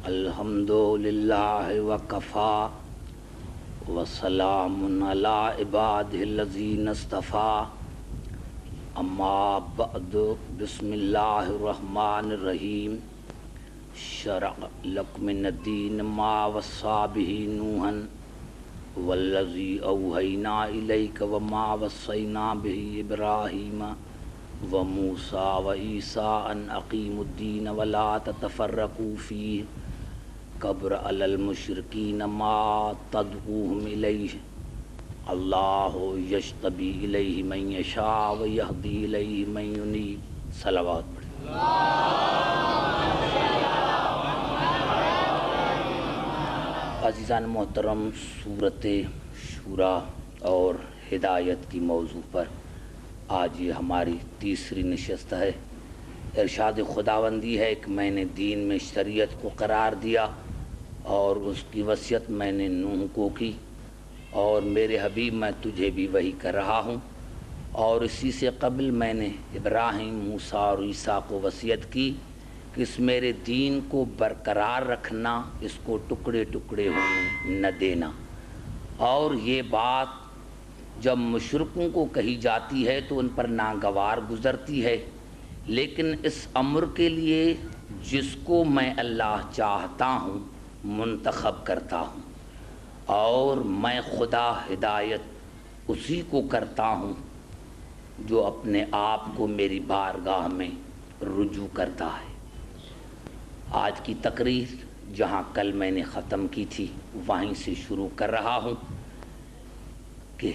الحمدللہ وکفا وسلام علی عبادہ الذین اصطفیٰ اما بعد بسم اللہ الرحمن الرحیم شرع لکم من الدین ما وصی بہ نوحا والذی اوحینا الیک وما وصینا بہ ابراہیم وموسیٰ وعیسیٰ ان اقیموا الدین ولا تتفرقوا فیہ کبر علی المشرکین ما تدعوہم الیہ اللہ یجتبی الیہ من یشاء ویہدی الیہ من ینیب۔ صلوات پڑھیں۔ عزیزان محترم، سورۃ شورى اور ہدایت کی موضوع پر آج یہ ہماری تیسری نشست ہے۔ ارشاد خداوندی ہے کہ میں نے دین میں شریعت کو قرار دیا اور اس کی وصیت میں نے نوح کو کی، اور میرے حبیب میں تجھے بھی وہی کر رہا ہوں، اور اسی سے قبل میں نے ابراہیم، موسیٰ اور عیسیٰ کو وصیت کی کہ اس میرے دین کو برقرار رکھنا، اس کو ٹکڑے ٹکڑے ہونے نہ دینا۔ اور یہ بات جب مشرکوں کو کہی جاتی ہے تو ان پر ناگوار گزرتی ہے، لیکن اس امر کے لیے جس کو میں اللہ چاہتا ہوں منتخب کرتا ہوں، اور میں خدا ہدایت اسی کو کرتا ہوں جو اپنے آپ کو میری بارگاہ میں رجوع کرتا ہے۔ آج کی تقریر جہاں کل میں نے ختم کی تھی وہیں سے شروع کر رہا ہوں کہ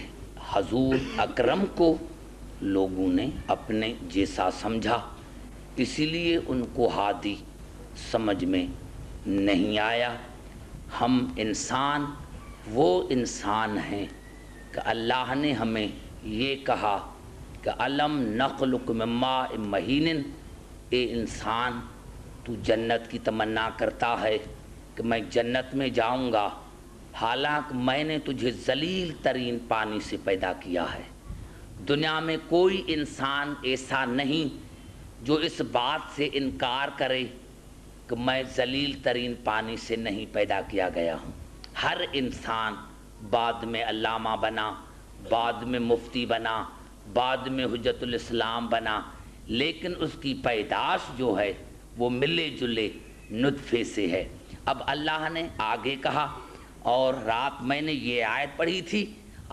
حضور اکرم کو لوگوں نے اپنے جیسا سمجھا، اسی لیے ان کو ہادی سمجھ میں نہیں آیا۔ ہم انسان وہ انسان ہیں کہ اللہ نے ہمیں یہ کہا کہ الم نخلق من ماء مہین، اے انسان تو جنت کی تمنا کرتا ہے کہ میں جنت میں جاؤں گا، حالانکہ میں نے تجھے ذلیل ترین پانی سے پیدا کیا ہے۔ دنیا میں کوئی انسان ایسا نہیں جو اس بات سے انکار کرے کہ میں ذلیل ترین پانی سے نہیں پیدا کیا گیا ہوں۔ ہر انسان بعد میں علامہ بنا، بعد میں مفتی بنا، بعد میں حجت الاسلام بنا، لیکن اس کی پیدائش جو ہے وہ ملے جلے نطفے سے ہے۔ اب اللہ نے آگے کہا، اور رات میں نے یہ آیت پڑھی تھی،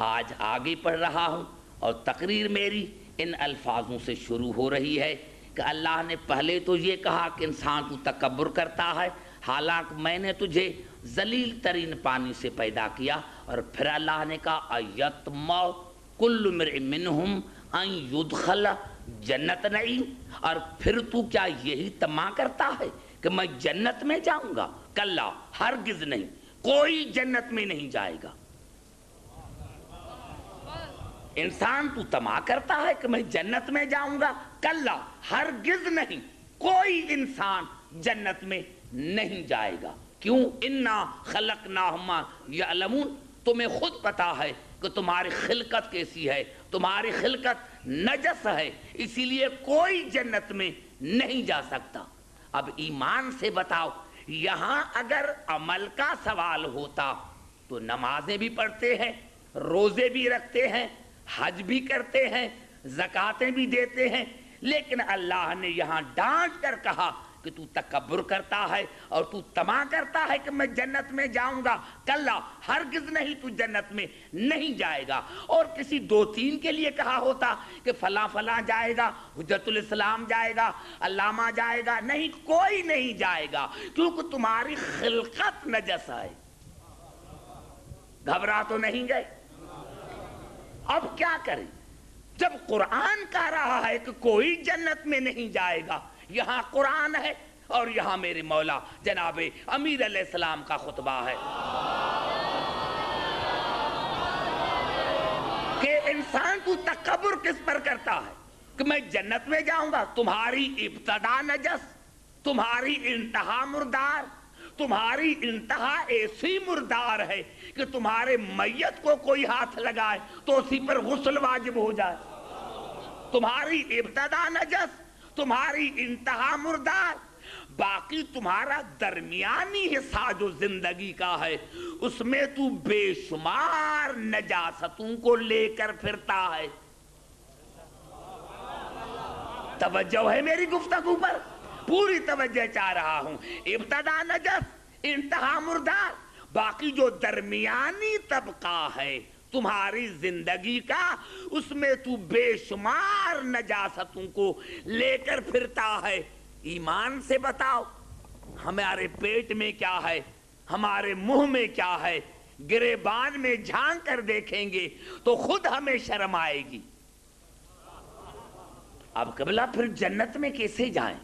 آج آگے پڑھ رہا ہوں، اور تقریر میری ان الفاظوں سے شروع ہو رہی ہے کہ اللہ نے پہلے تو یہ کہا کہ انسان تو تکبر کرتا ہے، حالانکہ میں نے تجھے ذلیل ترین پانی سے پیدا کیا، اور پھر اللہ نے کہا ایطمع کل امرئ منہم ان یدخل جنت نعیم، اور پھر تو کیا یہی طمع کرتا ہے کہ میں جنت میں جاؤں گا؟ کلا، ہرگز نہیں، کوئی جنت میں نہیں جائے گا۔ انسان تو طمع کرتا ہے کہ میں جنت میں جاؤں گا، کلا، ہرگز نہیں، کوئی انسان جنت میں نہیں جائے گا۔ کیوں؟ انا خلقناہم یعلمون، تمہیں خود پتا ہے کہ تمہاری خلقت کیسی ہے، تمہاری خلقت نجس ہے، اسی لیے کوئی جنت میں نہیں جا سکتا۔ اب ایمان سے بتاؤ، یہاں اگر عمل کا سوال ہوتا تو نمازیں بھی پڑھتے ہیں، روزے بھی رکھتے ہیں، حج بھی کرتے ہیں، زکاتیں بھی دیتے ہیں، لیکن اللہ نے یہاں ڈانٹ کر کہا کہ تو تکبر کرتا ہے اور تو طمع کرتا ہے کہ میں جنت میں جاؤں گا، کلا، ہرگز نہیں، تو جنت میں نہیں جائے گا۔ اور کسی دو تین کے لیے کہا ہوتا کہ فلاں فلاں جائے گا، حجت الاسلام جائے گا، علامہ جائے گا، نہیں، کوئی نہیں جائے گا، کیونکہ تمہاری خلقت نجس ہے۔ گھبرا تو نہیں گئے؟ اب کیا کریں جب قرآن کہہ رہا ہے کہ کوئی جنت میں نہیں جائے گا؟ یہاں قرآن ہے اور یہاں میرے مولا جناب امیر علیہ السلام کا خطبہ ہے کہ انسان تو تکبر کس پر کرتا ہے کہ میں جنت میں جاؤں گا؟ تمہاری ابتدا نجس، تمہاری انتہا مردار، تمہاری انتہا ایسی مردار ہے کہ تمہارے میت کو کوئی ہاتھ لگائے تو اسی پر غسل واجب ہو جائے۔ تمہاری ابتدا نجس، تمہاری انتہا مردار، باقی تمہارا درمیانی حصہ جو زندگی کا ہے اس میں تو بے شمار نجاستوں کو لے کر پھرتا ہے. توجہ ہے میری گفتگو پر؟ پوری توجہ چاہ رہا ہوں. ابتدا نجس، انتہا مردار. باقی جو درمیانی طبقہ ہے تمہاری زندگی کا، اس میں تو بے شمار نجاستوں کو لے کر پھرتا ہے. ایمان سے بتاؤ ہمارے پیٹ میں کیا ہے، ہمارے منہ میں کیا ہے؟ گریبان میں جھانک کر دیکھیں گے تو خود ہمیں شرم آئے گی. اب قبلہ پھر جنت میں کیسے جائیں؟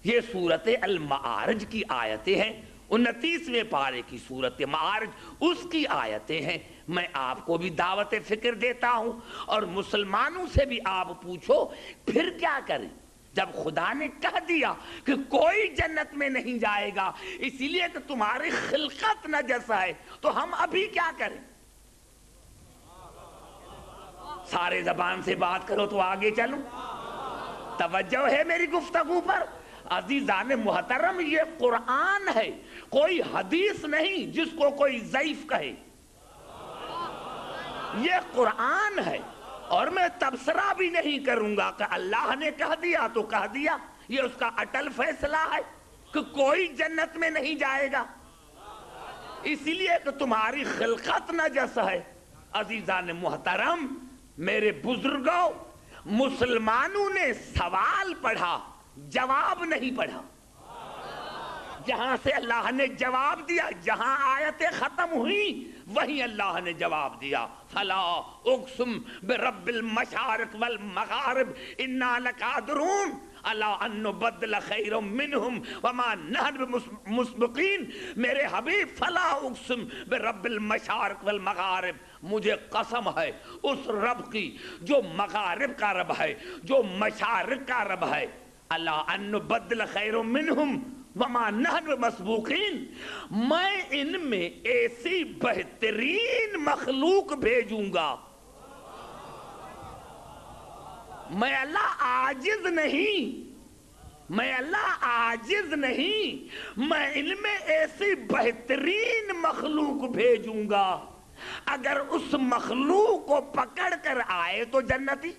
یہ سورت المعارج کی آیتیں ہیں، 29ویں پارے کی سورت معارج اس کی آیتیں ہیں. میں آپ کو بھی دعوت فکر دیتا ہوں اور مسلمانوں سے بھی آپ پوچھو پھر کیا کریں جب خدا نے کہہ دیا کہ کوئی جنت میں نہیں جائے گا اسی لیے کہ تمہاری خلقت نجس ہے، تو ہم ابھی کیا کریں؟ سارے زبان سے بات کرو تو آگے چلوں. توجہ ہے میری گفتگو پر؟ عزیزان محترم، یہ قرآن ہے، کوئی حدیث نہیں جس کو کوئی ضعیف کہے. یہ قرآن ہے اور میں تبصرہ بھی نہیں کروں گا کہ اللہ نے کہہ دیا تو کہہ دیا. یہ اس کا اٹل فیصلہ ہے کہ کوئی جنت میں نہیں جائے گا اسی لیے کہ تمہاری خلقت نجس ہے. عزیزان محترم، میرے بزرگوں، مسلمانوں نے سوال پڑھا، جواب نہیں پڑھا. جہاں سے اللہ نے جواب دیا، جہاں آیتیں ختم ہوئی وہیں اللہ نے جواب دیا. فلا اقسم برب المشارق والمغارب انا لقادرون علی ان نبدل خیرا منہم وما نحن بمسبقین. میرے حبیب، فلا اقسم برب المشارق والمغارب، مجھے قسم ہے اس رب کی جو مغارب کا رب ہے، جو مشارق کا رب ہے. علی ان نبدل خیرا منہم وما نحن بمسبوقین، میں ان میں ایسی بہترین مخلوق بھیجوں گا. میں اللہ عاجز نہیں، میں اللہ عاجز نہیں، میں ان میں ایسی بہترین مخلوق بھیجوں گا. اگر اس مخلوق کو پکڑ کر آئے تو جنتی.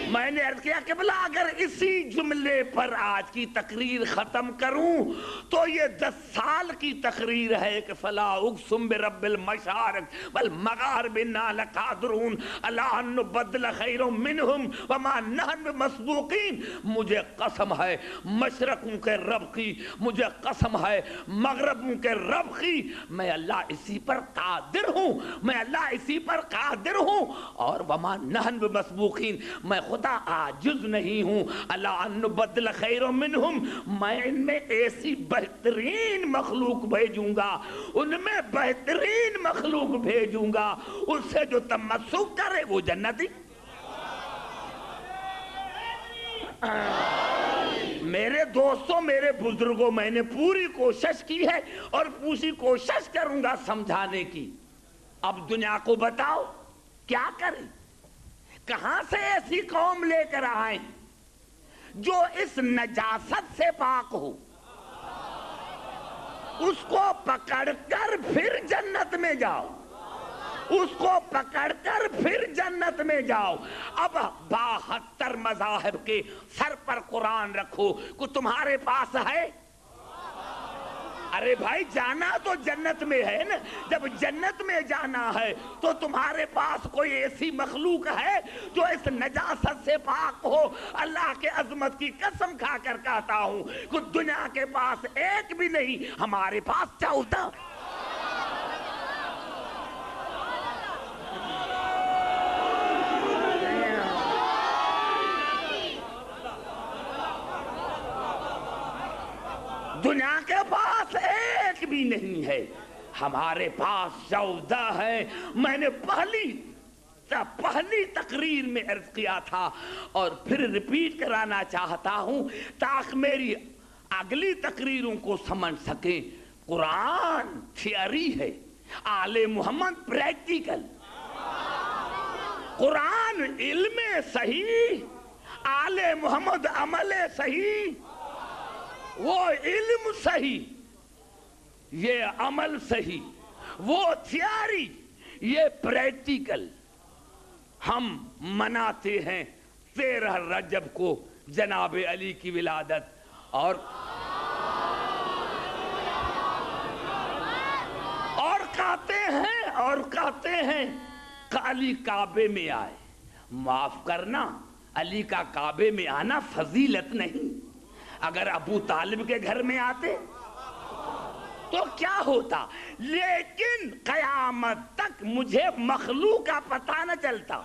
میں نے عرض کیا قبلہ اگر اسی جملے پر آج کی تقریر ختم کروں تو یہ 10 سال کی تقریر ہے کہ فلا اقسم برب المشارق والمغارب انا لقادرون علی ان نبدل خیر منہم وما نحن بمسبوقین. مجھے قسم ہے مشرقوں کے رب کی، مجھے قسم ہے مغربوں کے رب کی، میں اللہ اسی پر قادر ہوں، میں اللہ اسی پر قادر ہوں. اور وما نحن بمسبوقین، میں خدا عاجز نہیں ہوں. اللہ ان نبدل خیر منہم، میں ان میں ایسی بہترین مخلوق بھیجوں گا، ان میں بہترین مخلوق بھیجوں گا، اس سے جو تمسک کرے وہ جنتی. میرے دوستوں، میرے بزرگوں، میں نے پوری کوشش کی ہے اور پوری کوشش کروں گا سمجھانے کی. اب دنیا کو بتاؤ کیا کریں؟ کہاں سے ایسی قوم لے کر آئیں جو اس نجاست سے پاک ہو؟ اس کو پکڑ کر پھر جنت میں جاؤ، اس کو پکڑ کر پھر جنت میں جاؤ. اب 72 مذاہب کے سر پر قرآن رکھو کہ تمہارے پاس ہے. ارے بھائی جانا تو جنت میں ہے نا، جب جنت میں جانا ہے تو تمہارے پاس کوئی ایسی مخلوق ہے جو اس نجاست سے پاک ہو؟ اللہ کے عظمت کی قسم کھا کر کہتا ہوں کہ دنیا کے پاس ایک بھی نہیں، ہمارے پاس 14. دنیا کے پاس ایک بھی نہیں ہے، ہمارے پاس 14 ہے. میں نے پہلی تقریر میں عرض کیا تھا اور پھر ریپیٹ کرانا چاہتا ہوں تاکہ میری اگلی تقریروں کو سمجھ سکیں. قرآن تھیوری ہے، آل محمد پریکٹیکل. قرآن علم صحیح، آل محمد عمل صحیح. وہ علم صحیح، یہ عمل صحیح. وہ تھیاری، یہ پریکٹیکل. ہم مناتے ہیں 13 رجب کو جناب علی کی ولادت، اور کہتے ہیں کہ علی کعبے میں آئے. معاف کرنا، علی کا کعبے میں آنا فضیلت نہیں. اگر ابو طالب کے گھر میں آتے تو کیا ہوتا؟ لیکن قیامت تک مجھے مخلوق کا پتہ نہ چلتا.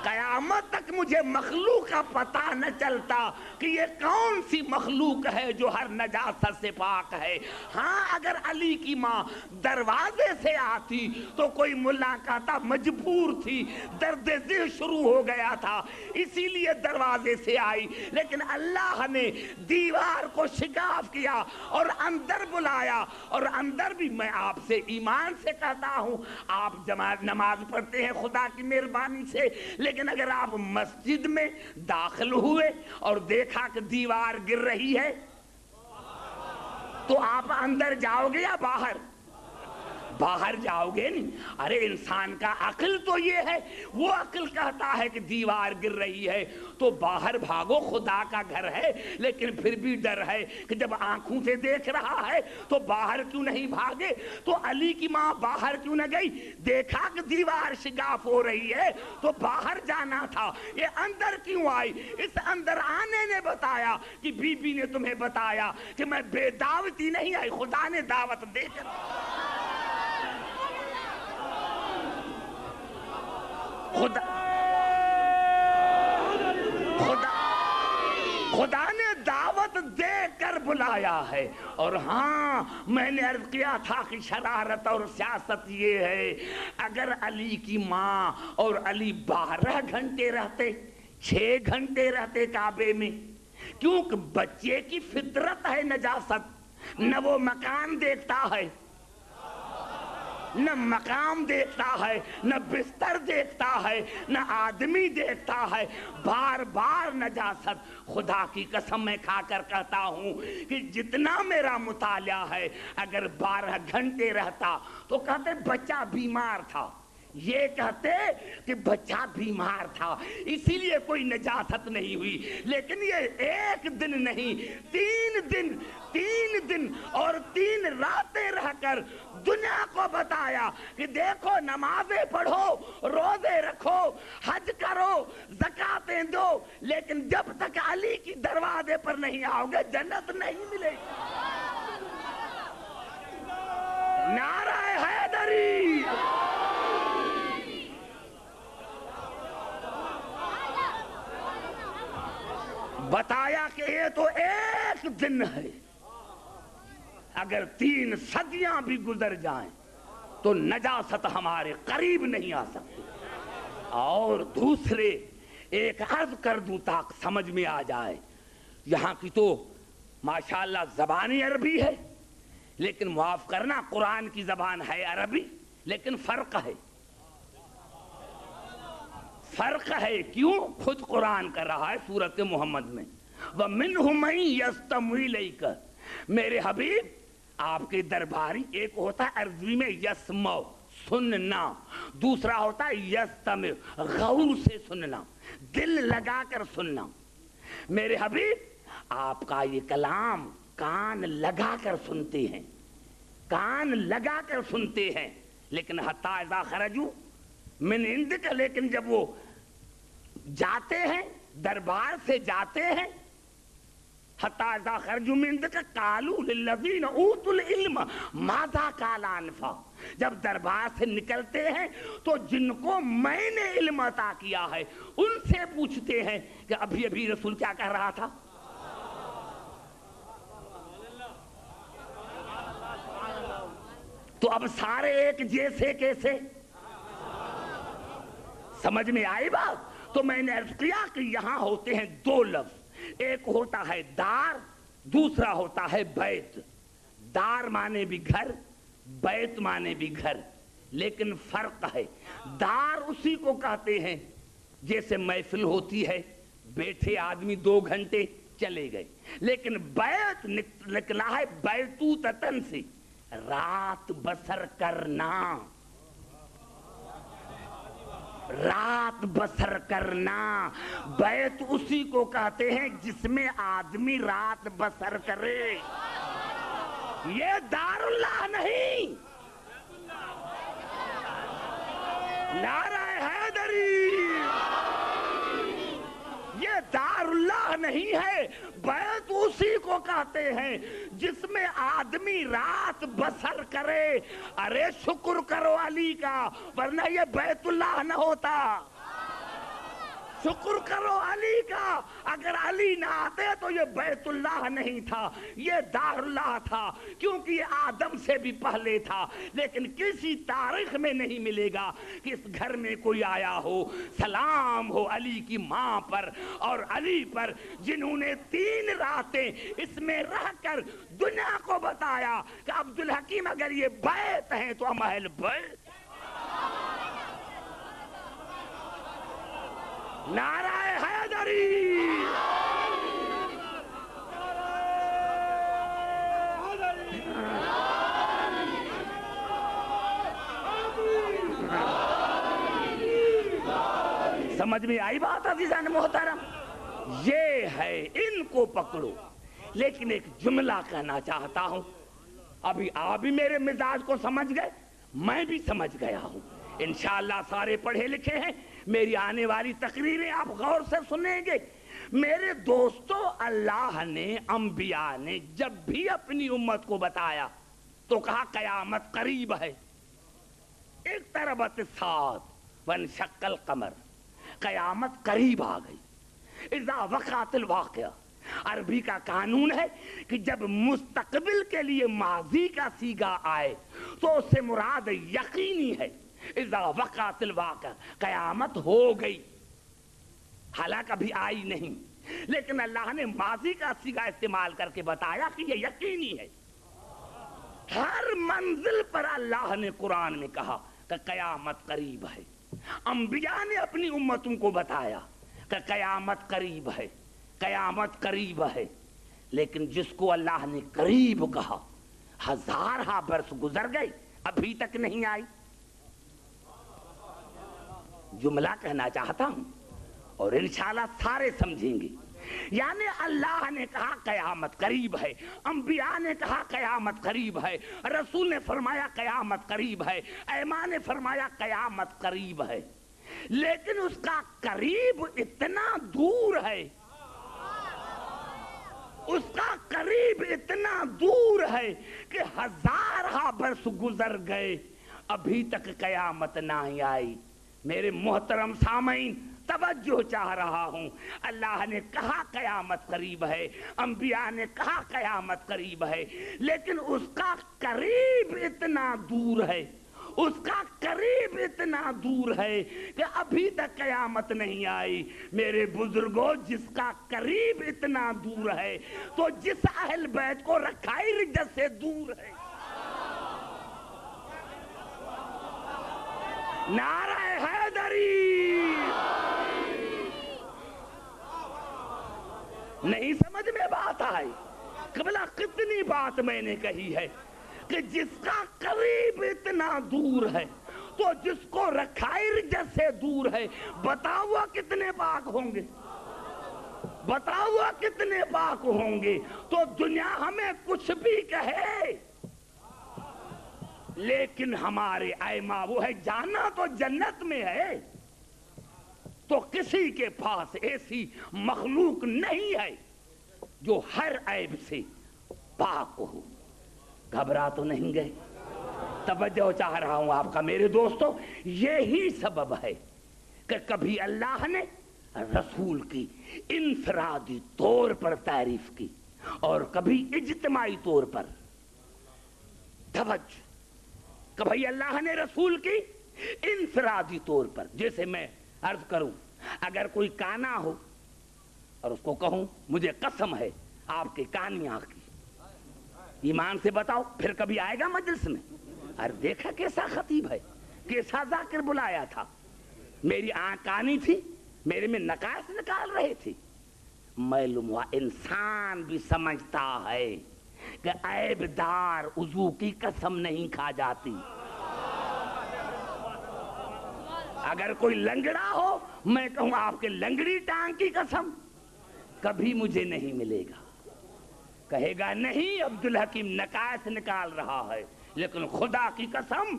قیامت تک مجھے مخلوق کا پتہ نہ چلتا کہ یہ کون سی مخلوق ہے جو ہر نجاست سے پاک ہے. ہاں اگر علی کی ماں دروازے سے آتی تو کوئی ملا کہتا مجبور تھی، درد دل شروع ہو گیا تھا اسی لیے دروازے سے آئی. لیکن اللہ نے دیوار کو شگاف کیا اور اندر بلایا. اور اندر بھی میں آپ سے ایمان سے کہتا ہوں، آپ نماز پڑھتے ہیں خدا کی مہربانی سے، لیکن اگر آپ مسجد میں داخل ہوئے اور دیکھا کہ دیوار گر رہی ہے تو آپ اندر جاؤ گے یا باہر؟ باہر جاؤ گے نہیں. ارے انسان کا عقل تو یہ ہے، وہ عقل کہتا ہے کہ دیوار گر رہی ہے تو باہر بھاگو، خدا کا گھر ہے. لیکن پھر بھی ڈر ہے کہ جب آنکھوں سے دیکھ رہا ہے تو باہر کیوں نہیں بھاگے؟ تو علی کی ماں باہر کیوں نہ گئی؟ دیکھا کہ دیوار شگاف ہو رہی ہے تو باہر جانا تھا. یہ اندر کیوں آئی؟ اس اندر آنے نے بتایا کہ بی بی نے تمہیں بتایا کہ میں بے دعوتی نہیں آئی، خدا نے دعوت دے کر. خدا نے دعوت دے کر بلایا ہے. اور ہاں میں نے عرض کیا تھا کہ شرارت اور سیاست یہ ہے، اگر علی کی ماں اور علی 12 گھنٹے رہتے، 6 گھنٹے رہتے کعبے میں، کیونکہ بچے کی فطرت ہے نجاست، نہ وہ مکان دیکھتا ہے، نہ مقام دیکھتا ہے، نہ بستر دیکھتا ہے، نہ آدمی دیکھتا ہے، بار بار نجاست. خدا کی قسم میں کھا کر کہتا ہوں کہ جتنا میرا مطالعہ ہے، اگر 12 گھنٹے رہتا تو کہتے بچہ بیمار تھا. یہ کہتے کہ بچہ بیمار تھا اسی لیے کوئی نجاست نہیں ہوئی. لیکن یہ 1 دن نہیں، 3 دن اور 3 راتیں رہ کر دنیا کو بتایا کہ دیکھو نمازیں پڑھو، روزے رکھو، حج کرو، زکاتیں دو، لیکن جب تک علی کی دروازے پر نہیں آؤ گے جنت نہیں ملے گی. نعرہ حیدری. بتایا کہ یہ تو 1 دن ہے، اگر 3 صدیاں بھی گزر جائیں تو نجاست ہمارے قریب نہیں آ سکتی. اور دوسرے ایک عرض کر دوں تاکہ سمجھ میں آ جائے، یہاں کی تو ماشاءاللہ زبان عربی ہے، لیکن معاف کرنا قرآن کی زبان ہے عربی، لیکن فرق ہے. فرق ہے کیوں؟ خود قرآن کر رہا ہے سورۃ محمد میں، وَمِنْهُ مَن يَسْتَمِعُ إِلَيْكَ. میرے حبیب آپ کے درباری، ایک ہوتا ہے عربی میں یسمع سننا، دوسرا ہوتا ہے یستمع غور سے سننا، دل لگا کر سننا. میرے حبیب آپ کا یہ کلام کان لگا کر سنتے ہیں، کان لگا کر سنتے ہیں. لیکن حتی اذا خرجوا من عندک، لیکن جب وہ جاتے ہیں دربار سے جاتے ہیں، حتی اذا خرجوا من عندک قالوا للذین اوتوا العلم ماذا قال آنفا. جب دربار سے نکلتے ہیں تو جن کو میں نے علم عطا کیا ہے ان سے پوچھتے ہیں کہ ابھی ابھی رسول کیا کہہ رہا تھا. تو اب سارے ایک جیسے کیسے؟ سمجھ میں آئی بات؟ تو میں نے عرض کیا کہ یہاں ہوتے ہیں 2 لفظ، ایک ہوتا ہے دار، دوسرا ہوتا ہے بیت. دار مانے بھی گھر، بیت مانے بھی گھر. لیکن فرق ہے. دار اسی کو کہتے ہیں جیسے محفل ہوتی ہے, بیٹھے آدمی 2 گھنٹے چلے گئے, لیکن بیت نکلا ہے بیتوتتن سے, رات بسر کرنا, رات بسر کرنا. بیت اسی کو کہتے ہیں جس میں آدمی رات بسر کرے. یہ دار اللہ نہیں. نعرہ حیدری, یہ دار اللہ نہیں ہے. بیت اسی کو کہتے ہیں جس میں آدمی رات بسر کرے. ارے شکر کرو علی کا, ورنہ یہ بیت اللہ نہ ہوتا. شکر کرو علی کا, اگر علی نہ آتے تو یہ بیت اللہ نہیں تھا, یہ دار اللہ تھا, کیونکہ یہ آدم سے بھی پہلے تھا. لیکن کسی تاریخ میں نہیں ملے گا کہ اس گھر میں کوئی آیا ہو, سلام ہو علی کی ماں پر اور علی پر, جنہوں نے 3 راتیں اس میں رہ کر دنیا کو بتایا کہ عبدالحکیم اگر یہ بیت ہیں تو ہم اہل بیت. نعرہ حیدری, سمجھ میں آئی بات عزیزان محترم؟ یہ ہے, ان کو پکڑو. لیکن ایک جملہ کہنا چاہتا ہوں, ابھی آپ بھی میرے مزاج کو سمجھ گئے, میں بھی سمجھ گیا ہوں. انشاءاللہ سارے پڑھے لکھے ہیں, میری آنے والی تقریریں آپ غور سے سنیں گے. میرے دوستو, اللہ نے, انبیاء نے جب بھی اپنی امت کو بتایا تو کہا قیامت قریب ہے. اقتربت الساعۃ وانشق القمر, قیامت قریب آ گئی. اذا وقعت الواقعہ, عربی کا قانون ہے کہ جب مستقبل کے لیے ماضی کا صیغہ آئے تو اس سے مراد یقینی ہے. اذا وقعت الواقعہ, قیامت ہو گئی, حالانکہ ابھی آئی نہیں, لیکن اللہ نے ماضی کا صیغہ استعمال کر کے بتایا کہ یہ یقینی ہے. ہر منزل پر اللہ نے قرآن میں کہا کہ قیامت قریب ہے. انبیاء نے اپنی امتوں کو بتایا کہ قیامت قریب ہے, قیامت قریب ہے. لیکن جس کو اللہ نے قریب کہا, 1000 برس گزر گئے, ابھی تک نہیں آئی. جملہ کہنا چاہتا ہوں اور انشاءاللہ سارے سمجھیں گے. یعنی اللہ نے کہا قیامت قریب ہے, انبیاء نے کہا قیامت قریب ہے, رسول نے فرمایا قیامت قریب ہے, ائمہ نے فرمایا قیامت قریب ہے. لیکن اس کا قریب اتنا دور ہے, اس کا قریب اتنا دور ہے کہ 1000 برس گزر گئے, ابھی تک قیامت نہیں آئی. میرے محترم سامعین, توجہ چاہ رہا ہوں. اللہ نے کہا قیامت قریب ہے, انبیاء نے کہا قیامت قریب ہے, لیکن اس کا قریب اتنا دور ہے, اس کا قریب اتنا دور ہے کہ ابھی تک قیامت نہیں آئی. میرے بزرگوں, جس کا قریب اتنا دور ہے تو جس اہل بیت کو رکھائی رجت سے دور ہے. نعرہ حیدری, نہیں سمجھ میں بات آئی؟ قبلہ کتنی بات میں نے کہی ہے کہ جس کا قریب اتنا دور ہے تو جس کو رکھائی رجت سے دور ہے, بتاؤ کتنے پاک ہوں گے, بتاؤ کتنے پاک ہوں گے. تو دنیا ہمیں کچھ بھی کہے, لیکن ہمارے ائمہ وہ ہے, جانا تو جنت میں ہے. تو کسی کے پاس ایسی مخلوق نہیں ہے جو ہر عیب سے پاک ہو. گھبرا تو نہیں گئے؟ توجہ چاہ رہا ہوں آپ کا میرے دوستو. یہی سبب ہے کہ کبھی اللہ نے رسول کی انفرادی طور پر تعریف کی اور کبھی اجتماعی طور پر. توجہ, کبھی اللہ نے رسول کی انفرادی طور پر, جیسے میں عرض کروں, اگر کوئی کانا ہو اور اس کو کہوں مجھے قسم ہے آپ کے کانی آنکھ کی, ایمان سے بتاؤ پھر کبھی آئے گا مجلس میں؟ ارے دیکھا کیسا خطیب ہے, کیسا ذاکر بلایا تھا؟ میری آنکھ کانی تھی، میرے میں نقائص نکال رہے تھے۔ معلوم ہوا انسان بھی سمجھتا ہے کہ عیب دار عضو کی قسم نہیں کھا جاتی۔ اگر کوئی لنگڑا ہو، میں کہوں آپ کے لنگڑی ٹانگ کی قسم کبھی مجھے نہیں ملے گا، کہے گا نہیں عبدالحکیم نقائص نکال رہا ہے، لیکن خدا کی قسم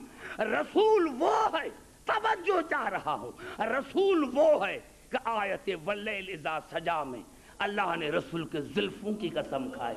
رسول وہ ہے، توجہ چاہ رہا ہو، رسول وہ ہے کہ آیت واللیل اذا سجا میں اللہ نے رسول کے زلفوں کی قسم کھائی،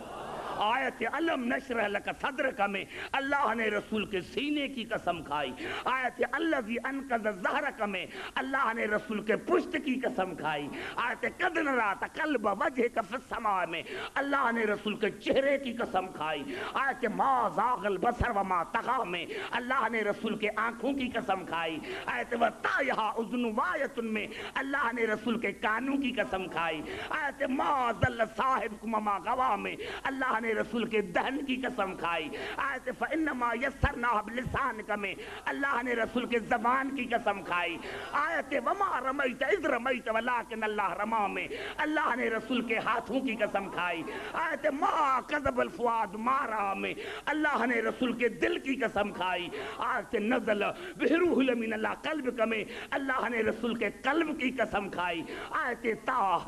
آیت علم نشرح لک صدرک میں اللہ نے رسول کے سینے کی قسم کھائی، آیت الذی انقذ ظہرک میں اللہ نے رسول کے پشت کی قسم کھائی، آیت قد نری تقلب وجہک فی السماء میں اللہ نے رسول کے چہرے کی قسم کھائی، آیت ما زاغ البصر وما طغی میں اللہ نے رسول کے آنکھوں کی قسم کھائی، آیت وطایہا اذن وایت میں اللہ نے رسول کے کانوں کی قسم کھائی، آیت ما ضل صاحبکم وما غوی میں اللہ نے رسول کے دہن کی قسم کھائی، آیت فَإِنَّمَا يَسَّرْنَاهُ بِلِسَانِكَ میں اللہ نے رسول کے زبان کی قسم کھائی، آیت وَمَا رَمَيْتَ إِذْ رَمَيْتَ وَلَكِنَّ اللَّهَ رَمَى میں اللہ نے رسول کے ہاتھوں کی قسم کھائی، آیت مَا كَذَبَ الْفُؤَادُ مَا رَأَى میں اللہ نے رسول کے دل کی قسم کھائی، آیت نزل بِروحِ الْأَمِينِ عَلَىٰ قَلْبِكَ میں اللہ نے رسول کے قلب کی قسم کھائی، آیت طٰہَ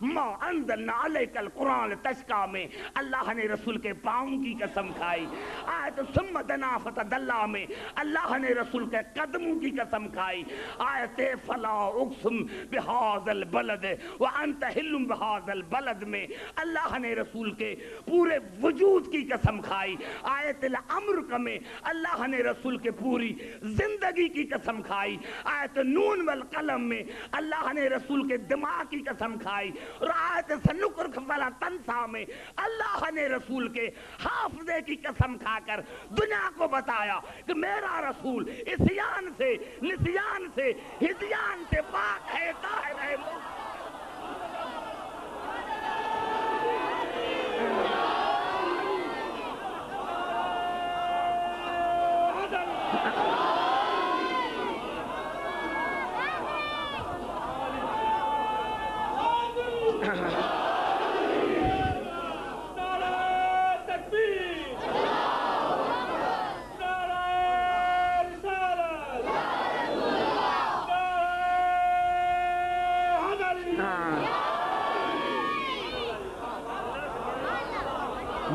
مَا أَنزَلْنَا عَلَيْكَ الْقُرْآنَ لِتَشْقَىٰ میں اللہ نے رسول کے پاؤں کی قسم کھائی، آیت ثم دنا فتدلی میں اللہ نے رسول کے قدموں کی قسم کھائی، آیت فلا اقسم بہذا البلد وانت حل بہذا البلد میں اللہ نے رسول کے پورے وجود کی قسم کھائی، آیت الامر میں اللہ نے رسول کے پوری زندگی کی قسم کھائی، آیت نون والقلم میں اللہ نے رسول کے دماغ کی قسم کھائی، اور آیت سنقرئک فلا تنسیٰ میں اللہ نے رسول کے حافظے کی قسم کھا کر دنیا کو بتایا کہ میرا رسول عصیان سے، نسیان سے، ہذیان سے پاک ہے، طاہر ہے۔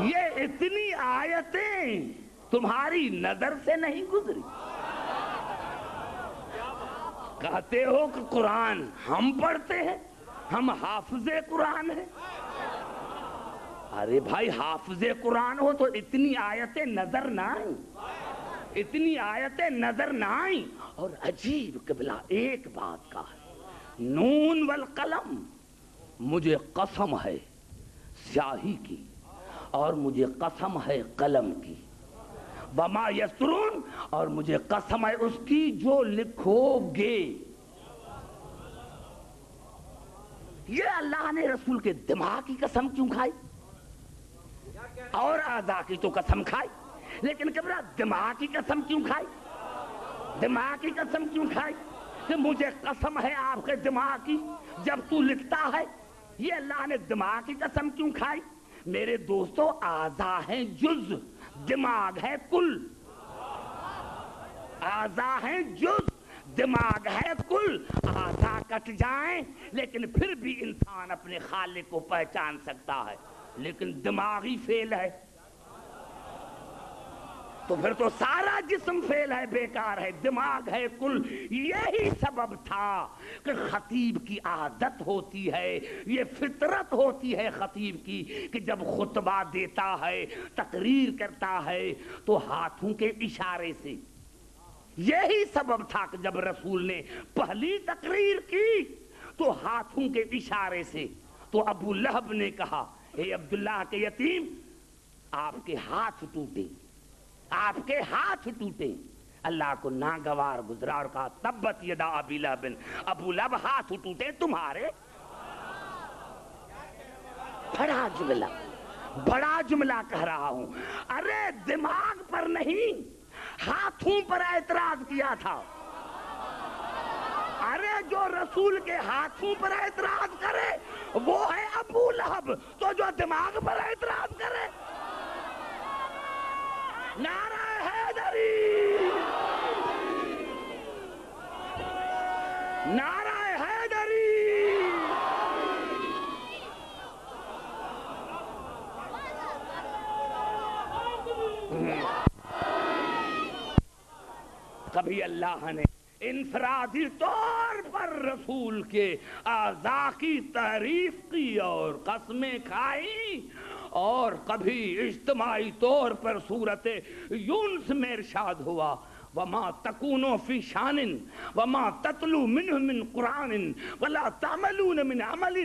یہ اتنی آیتیں تمہاری نظر سے نہیں گزری، کہتے ہو کہ قرآن ہم پڑھتے ہیں، ہم حافظ قرآن ہیں۔ ارے بھائی حافظ قرآن ہو تو اتنی آیتیں نظر نہ آئیں، اتنی آیتیں نظر نہ آئیں۔ اور عجیب قبلہ ایک بات کا ہے، نون والقلم مجھے قسم ہے سیاہی کی، اور مجھے قسم ہے قلم کی، وما یسرون اور مجھے قسم ہے اس کی جو لکھو گے۔ یہ اللہ نے رسول کے دماغ کی قسم کیوں کھائی؟ اور اعضاء کی تو قسم کھائی، لیکن کبرا دماغ کی قسم کیوں کھائی؟ دماغ کی قسم کیوں کھائی کہ مجھے قسم ہے آپ کے دماغ کی جب تو لکھتا ہے؟ یہ اللہ نے دماغ کی قسم کیوں کھائی؟ میرے دوستو اعضاء ہیں جز، دماغ ہے کل، اعضاء ہیں جز، دماغ ہے کل۔ اعضاء کٹ جائیں لیکن پھر بھی انسان اپنے خالق کو پہچان سکتا ہے، لیکن دماغی فیل ہے تو پھر تو سارا جسم فیل ہے، بیکار ہے، دماغ ہے کل۔ یہی سبب تھا کہ خطیب کی عادت ہوتی ہے، یہ فطرت ہوتی ہے خطیب کی کہ جب خطبہ دیتا ہے، تقریر کرتا ہے تو ہاتھوں کے اشارے سے۔ یہی سبب تھا کہ جب رسول نے پہلی تقریر کی تو ہاتھوں کے اشارے سے، تو ابو لہب نے کہا اے عبداللہ کے یتیم، آپ کے ہاتھ ٹوٹے، آپ کے ہاتھ ٹوٹے۔ اللہ کو ناگوار گزرا اور کہا تبت یدا ابی لہب، ابو لہب ہاتھ ٹوٹے تمہارے۔ بڑا جملہ کہہ رہا ہوں، ارے دماغ پر نہیں، ہاتھوں پر اعتراض کیا تھا. ارے جو رسول کے ہاتھوں پر اعتراض کرے وہ ہے ابو لہب، تو جو دماغ پر اعتراض کرے. نعرہ حیدری، نعرہ حیدری. کبھی اللہ نے انفرادی طور پر رسول کے اعضاء کی تعریف کی اور قسمیں کھائی، اور کبھی اجتماعی طور پر صورت یونس میں ارشاد ہوا وَمَا تَكُونُوا فِي شَانٍ وَمَا تَتْلُوا مِنْهُ مِنْ قُرْآنٍ وَلَا تَعْمَلُونَ مِنْ عَمَلٍ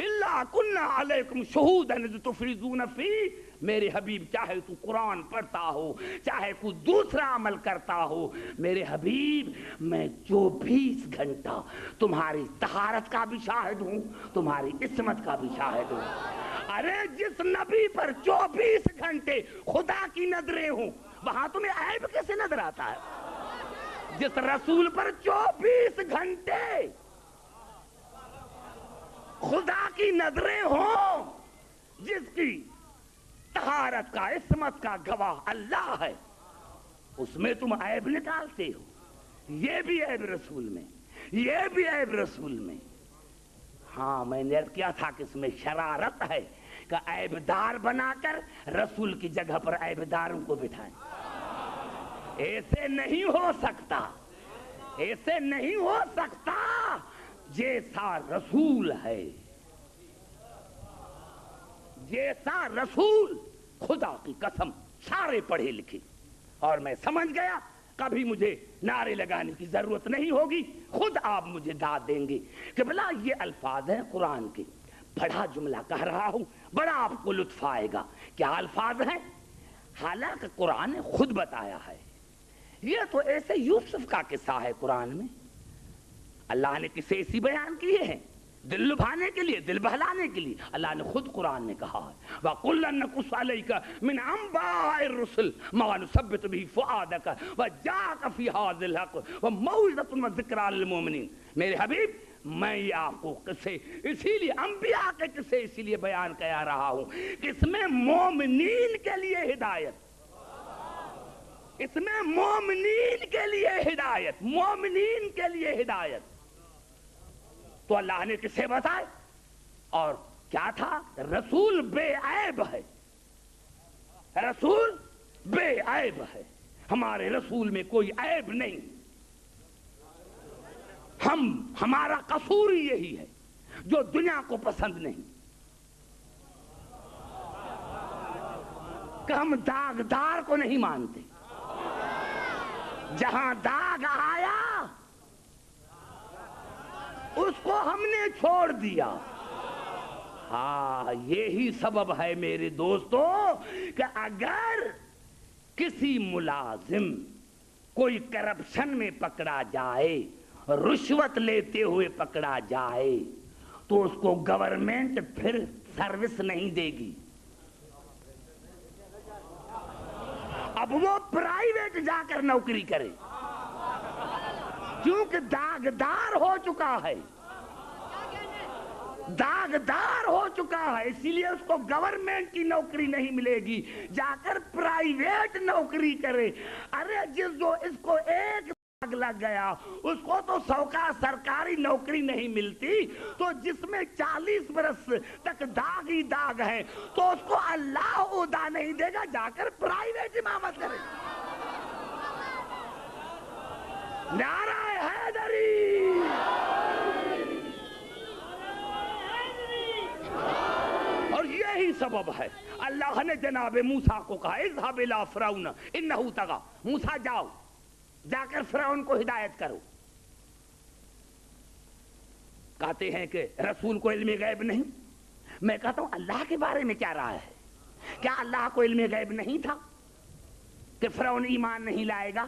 إِلَّا كُنَّا عَلَيْكُمْ شُهُودًا إِذْ تُفِيضُونَ فِيهِ. میرے حبیب چاہے تو قرآن پڑھتا ہو، چاہے کوئی دوسرا عمل کرتا ہو، میرے حبیب میں 24 گھنٹہ تمہاری طہارت کا بھی شاہد ہوں، تمہاری عصمت کا بھی شاہد ہوں. ارے جس نبی پر 24 گھنٹے خدا کی نظریں ہوں، وہاں تمہیں عیب کیسے نظر آتا ہے؟ جس رسول پر 24 گھنٹے خدا کی نظریں ہوں، جس کی طہارت کا عصمت کا گواہ اللہ ہے، اس میں تم عیب نکالتے ہو. یہ بھی عیب رسول میں، یہ بھی عیب رسول میں. ہاں میں نے عرض کیا تھا کہ اس میں شرارت ہے کہ عیب دار بنا کر رسول کی جگہ پر عیب داروں کو بٹھائیں. ایسے نہیں ہو سکتا، ایسے نہیں ہو سکتا. جیسا رسول ہے، جیسا رسول، خدا کی قسم سارے پڑھے لکھے. اور میں سمجھ گیا کبھی مجھے نعرے لگانے کی ضرورت نہیں ہوگی، خود آپ مجھے داد دیں گے کہ بلا یہ الفاظ ہیں قرآن کے. بڑا جملہ کہہ رہا ہوں، بڑا آپ کو لطف آئے گا. کیا الفاظ ہیں؟ حالانکہ قرآن نے خود بتایا ہے. یہ تو ایسے یوسف کا قصہ ہے قرآن میں. اللہ نے قصے ایسی بیان کیے ہیں دل لبھانے کے لیے، دل بہلانے کے لیے. اللہ نے خود قرآن میں کہا ہے وَقُلًا نَقُصُّ عَلَيْكَ مِنْ أَنْبَاءِ الرُّسُلِ مَا نُثَبِّتُ بِهِ فُؤَادَكَ وَجَاءَكَ فِي هَٰذِهِ الْحَقُّ وَمَوْعِظَةٌ وَذِكْرَىٰ لِلْمُؤْمِنِينَ. میرے حبیب میں یہ آپ کو قصے اسی لیے انبیاء کے قصے اسی لیے بیان کیا رہا ہوں کہ اس میں مومنین کے لیے ہدایت، اس میں مومنین کے لیے ہدایت، مومنین کے لیے ہدایت. تو اللہ نے کسے بتائے؟ اور کیا تھا؟ رسول بے عیب ہے، رسول بے عیب ہے. ہمارے رسول میں کوئی عیب نہیں. ہمارا قصور یہی ہے جو دنیا کو پسند نہیں کہ ہم داغدار کو نہیں مانتے. جہاں داغ آیا اس کو ہم نے چھوڑ دیا. ہاں یہی سبب ہے میرے دوستو کہ اگر کسی ملازم کوئی کرپشن میں پکڑا جائے، رشوت لیتے ہوئے پکڑا جائے، تو اس کو گورنمنٹ پھر سروس نہیں دے گی. اب وہ پرائیویٹ جا کر نوکری کرے، کیونکہ داغدار ہو چکا ہے، داغدار ہو چکا ہے. اسی لیے اس کو گورنمنٹ کی نوکری نہیں ملے گی، جا کر پرائیویٹ نوکری کرے. ارے اس کو ایک داغ لگ گیا، اس کو تو 100 کا سرکاری نوکری نہیں ملتی. تو جس میں 40 برس تک داغ ہی داغ ہے تو اس کو اللہ عہدہ نہیں دے گا، جا کر پرائیویٹ امامت کرے. نعرہ حیدری. اور یہی سبب ہے اللہ نے جناب موسیٰ کو کہا اذهب الى فرعون انه طغى. موسیٰ جاؤ، جا کر فرعون کو ہدایت کرو. کہتے ہیں کہ رسول کو علم غیب نہیں. میں کہتا ہوں اللہ کے بارے میں کیا رہا ہے؟ کیا اللہ کو علم غیب نہیں تھا کہ فرعون ایمان نہیں لائے گا؟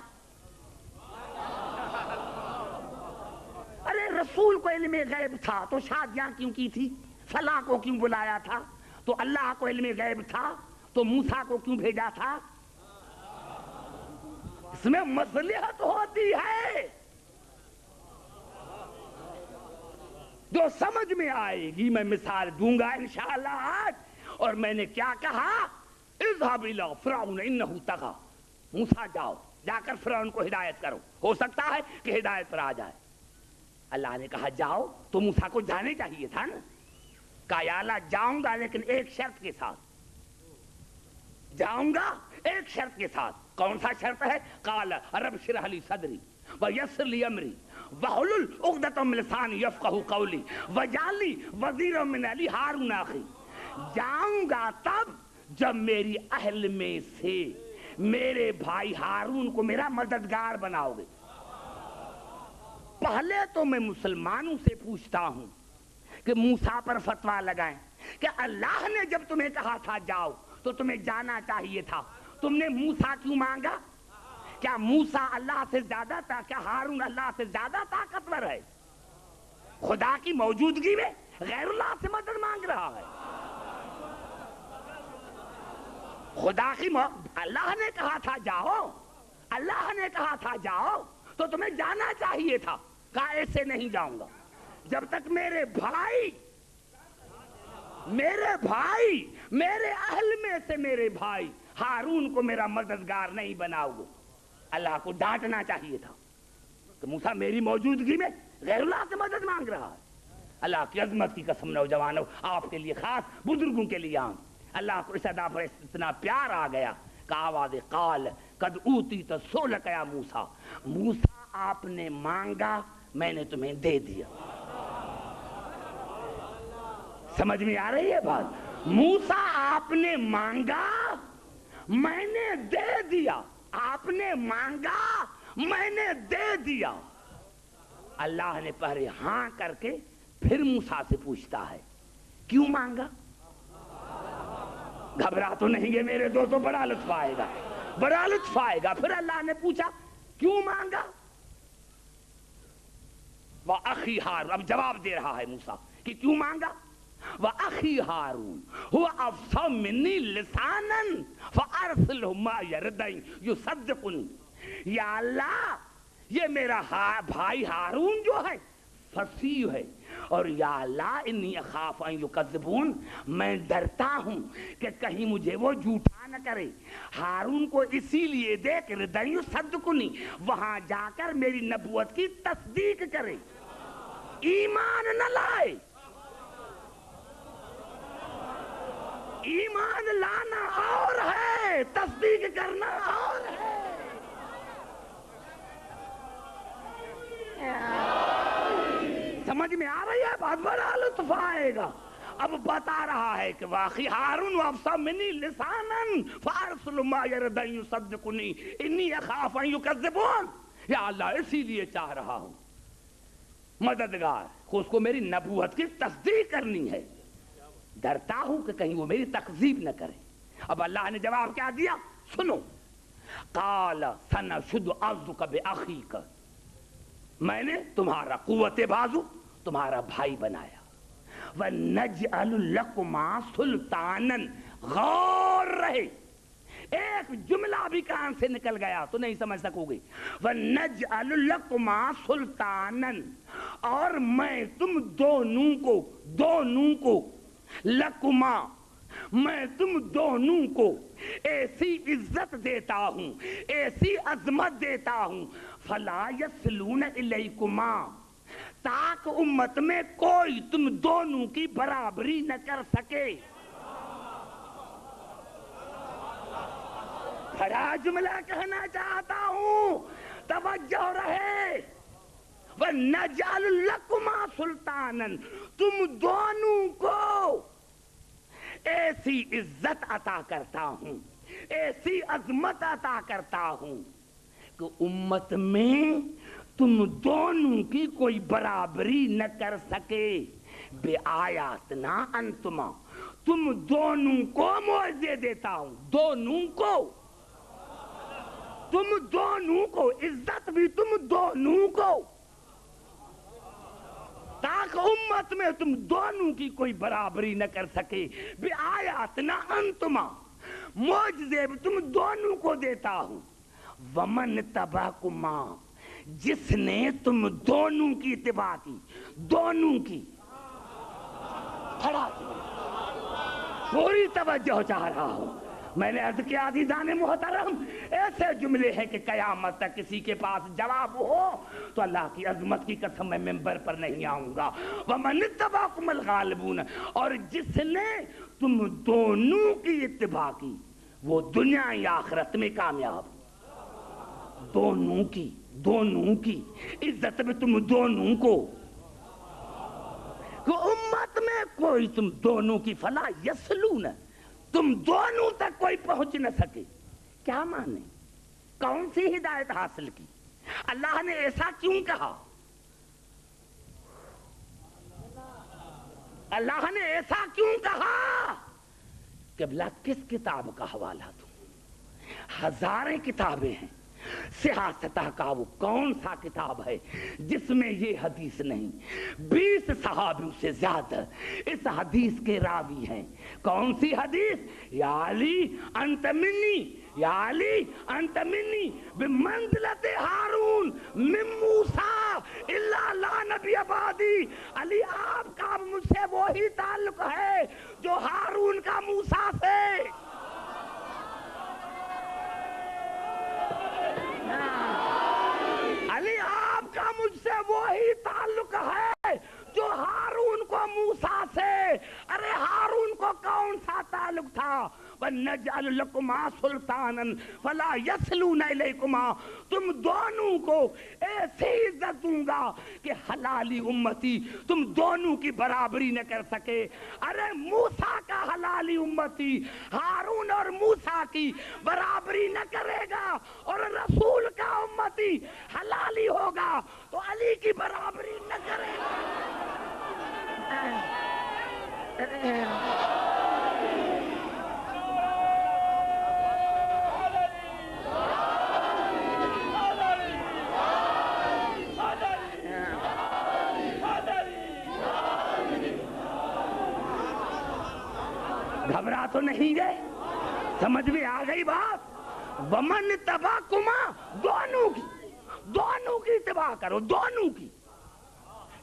ارے رسول کو علم غیب تھا تو شادیاں کیوں کی تھی؟ صلاح کو کیوں بلایا تھا؟ تو اللہ کو علم غیب تھا تو موسیٰ کو کیوں بھیجا تھا؟ اس میں مصلحت ہوتی ہے جو سمجھ میں آئے گی. میں مثال دوں گا انشاءاللہ آج. اور میں نے کیا کہا؟ اذهب الى فرعون انه طغى. موسیٰ جاؤ، جا کر فرعون کو ہدایت کرو، ہو سکتا ہے کہ ہدایت پر آ جائے. اللہ نے کہا جاؤ، تو موسیٰ کو جانے چاہیے تھا نا. کہا یا اللہ جاؤں گا لیکن ایک شرط کے ساتھ. جاؤں گا ایک شرط کے ساتھ. کون سا شرط ہے؟ قال رب اشرح لي صدری ويسر لي امری واحلل عقدۃ من لسانی یفقهوا قولی واجعل لي وزیرا من اہلی ہارون اخی. جاؤں گا تب جب میری اہل میں سے میرے بھائی ہارون کو میرا مددگار بناؤ گے. پہلے تو میں مسلمانوں سے پوچھتا ہوں کہ موسیٰ پر فتویٰ لگائیں کہ اللہ نے جب تمہیں کہا تھا جاؤ تو تمہیں جانا چاہیے تھا. تم نے موسیٰ کیوں مانگا؟ کیا موسیٰ اللہ سے زیادہ تھا؟ کیا ہارون اللہ سے زیادہ طاقتور ہے؟ خدا کی موجودگی میں غیر اللہ سے مدد مانگ رہا ہے. خدا کی اللہ نے کہا تھا جاؤ، اللہ نے کہا تھا جاؤ تو تمہیں جانا چاہیے تھا. کہا ایسے نہیں جاؤں گا جب تک میرے بھائی میرے اہل میں سے میرے بھائی ہارون کو میرا مددگار نہیں بناؤ گے. اللہ کو ڈانٹنا چاہیے تھا کہ موسیٰ میری موجودگی میں غیر اللہ سے مدد مانگ رہا ہے. اللہ کی عظمت کی قسم نوجوانوں، آپ کے لیے خاص، بزرگوں کے لیے عام. اللہ کو اس ادا پر اتنا پیار آ گیا کہ آواز قال قد اوتیت سؤلک یا موسیٰ. موسیٰ آپ نے مانگا، میں نے تمہیں دے دیا. سمجھ میں آ رہی ہے بات؟ موسیٰ آپ نے مانگا، میں نے دے دیا. آپ نے مانگا، میں نے دے دیا. اللہ نے پہلے ہاں کر کے پھر موسیٰ سے پوچھتا ہے کیوں مانگا؟ گھبرا تو نہیں گے میرے دوستو، بڑا لطف آئے گا، بڑا لطف آئے گا. پھر اللہ نے پوچھا کیوں مانگا؟ وَأَخِي ہارون، اب جواب دے رہا ہے موسیٰ کہ کیوں مانگا. وَأَخِي ہارون هُوَ أَفْصَحُ مِنِّي لِسَانًا فَأَرْسِلْهُ مَعِيَ رِدًا يُصَدِّقُنِي. یا اللہ یہ میرا بھائی ہارون جو ہے فصیح ہے، اور یا اللہ انی اخاف ان یکذبون، میں ڈرتا ہوں کہ کہیں مجھے وہ جھوٹا نہ کرے. ہارون کو اسی لیے دے کہ رِدًا یُصَدِّقُنی، وہاں جا کر میری نبوت کی تصدیق کرے، ایمان نہ لائے. ایمان لانا اور ہے، تصدیق کرنا اور ہے. سمجھ میں آ رہی ہے بات؟ بڑا لطف آئے گا. اب بتا رہا ہے کہ واقعی ہارون افصح منی لسانا فارسل معی ردا یصدقنی انی اخاف ان یکذبون. یا اللہ اسی لیے چاہ رہا ہوں مددگار، اس کو میری نبوت کی تصدیق کرنی ہے، ڈرتا ہوں کہ کہیں وہ میری تکذیب نہ کرے. اب اللہ نے جواب کیا دیا سنو. قال سنشد عضدک باخیک، میں نے تمہارا قوت بازو تمہارا بھائی بنایا. وَنَجْعَلُ لَكُمَا سُلْطَانًا، غور رہے ایک جملہ بھی کان سے نکل گیا تو نہیں سمجھ سکو گے. وَنَجْعَلُ لَكُمَا سُلْطَانًا، اور میں تم دونوں کو لکما، میں تم دونوں کو ایسی عزت دیتا ہوں، ایسی عظمت دیتا ہوں. فلا یصلون الیکما، تاک امت میں کوئی تم دونوں کی برابری نہ کر سکے. بڑا جملہ کہنا چاہتا ہوں، توجہ رہے. وَنَجْعَلُ لَكُمَا سُلْطَانًا، تم دونوں کو ایسی عزت عطا کرتا ہوں، ایسی عظمت عطا کرتا ہوں کہ امت میں تم دونوں کی کوئی برابری نہ کر سکے. بے آیاتنا انتما، تم دونوں کو معاوضے دیتا ہوں، دونوں کو، تم دونوں کو، عزت بھی تم دونوں کو، تاکہ امت میں تم دونوں کی کوئی برابری نہ کر سکے. بے آیاتنا انتما، معجزے بھی تم دونوں کو دیتا ہوں. ومن تبعکما، جس نے تم دونوں کی اتباع کی، دونوں کی، پوری توجہ چاہ رہا ہوں. میں نے عرض کیا عزیزان محترم، ایسے جملے ہیں کہ قیامت تک کسی کے پاس جواب ہو تو اللہ کی عظمت کی قسم میں ممبر پر نہیں آؤں گا. وَمَنِ اتَّبَعَكُمُ الْغَالِبُونَ، اور جس نے تم دونوں کی اتباع کی وہ دنیا یا آخرت میں کامیاب. دونوں کی عزت میں تم دونوں کو، کہ امت میں کوئی تم دونوں کی فلا یسلون، تم دونوں تک کوئی پہنچ نہ سکے. کیا مانے؟ کون سی ہدایت حاصل کی؟ اللہ نے ایسا کیوں کہا؟ اللہ نے ایسا کیوں کہا؟ قبلہ کس کتاب کا حوالہ دوں؟ ہزاریں کتابیں ہیں. سیاستہ کا وہ کون سا کتاب ہے جس میں یہ حدیث نہیں؟ 20 صحابیوں سے زیادہ اس حدیث کے راوی ہیں. کون سی حدیث؟ یا علی انت منی، یا علی انت منی بمنزلت ہارون من موسیٰ الا لا نبی بعدی. علی آپ کا مجھ سے وہی تعلق ہے جو ہارون کا موسیٰ سے. علی آپ کا مجھ سے وہی تعلق ہے جو ہارون کو موسیٰ سے. ارے ہارون کو کون سا تعلق تھا؟ وَنَجْعَلُ لَكُمَا سُلْطَانًا فَلَا يَصِلُونَ إِلَيْكُمَا، تم دونوں کو ایسی عزت دوں گا کہ حلالی امتی تم دونوں کی برابری نہ کر سکے. ارے موسیٰ کا حلالی امتی ہارون اور موسیٰ کی برابری نہ کرے گا، اور رسول کا امتی حلالی ہوگا تو علی کی برابری نہ کرے گا. گھبرا تو نہیں گئے؟ سمجھ میں آ گئی بات؟ ومن تبعکما، دونوں کی اتباع کرو، دونوں کی.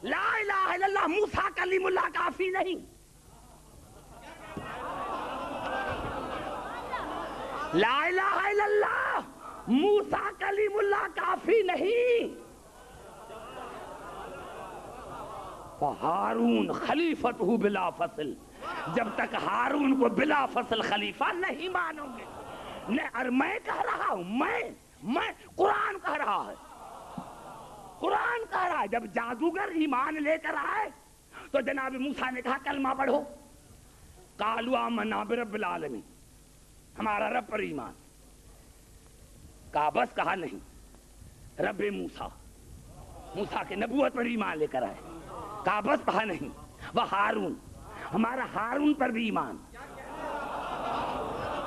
لا الہ الا اللہ موسیٰ کلیم اللہ کافی نہیں. لا الہ الا اللہ موسیٰ کلیم اللہ کافی نہیں. ہارون خلیفتہ بلا فصل، جب تک ہارون کو بلا فصل خلیفہ نہیں مانو گے. اور میں کہہ رہا ہوں، میں قرآن کہہ رہا ہے، قرآن کہہ رہا ہے. جب جادوگر ایمان لے کر آئے تو جناب موسیٰ نے کہا کلمہ پڑھو. قالوا آمنا برب العالمین، ہمارا رب پر ایمان. کہا بس، کہا نہیں رب موسیٰ کے نبوت پر ایمان لے کر آئے. کہا بس، کہا نہیں وہ ہارون، ہمارا ہارون پر بھی ایمان.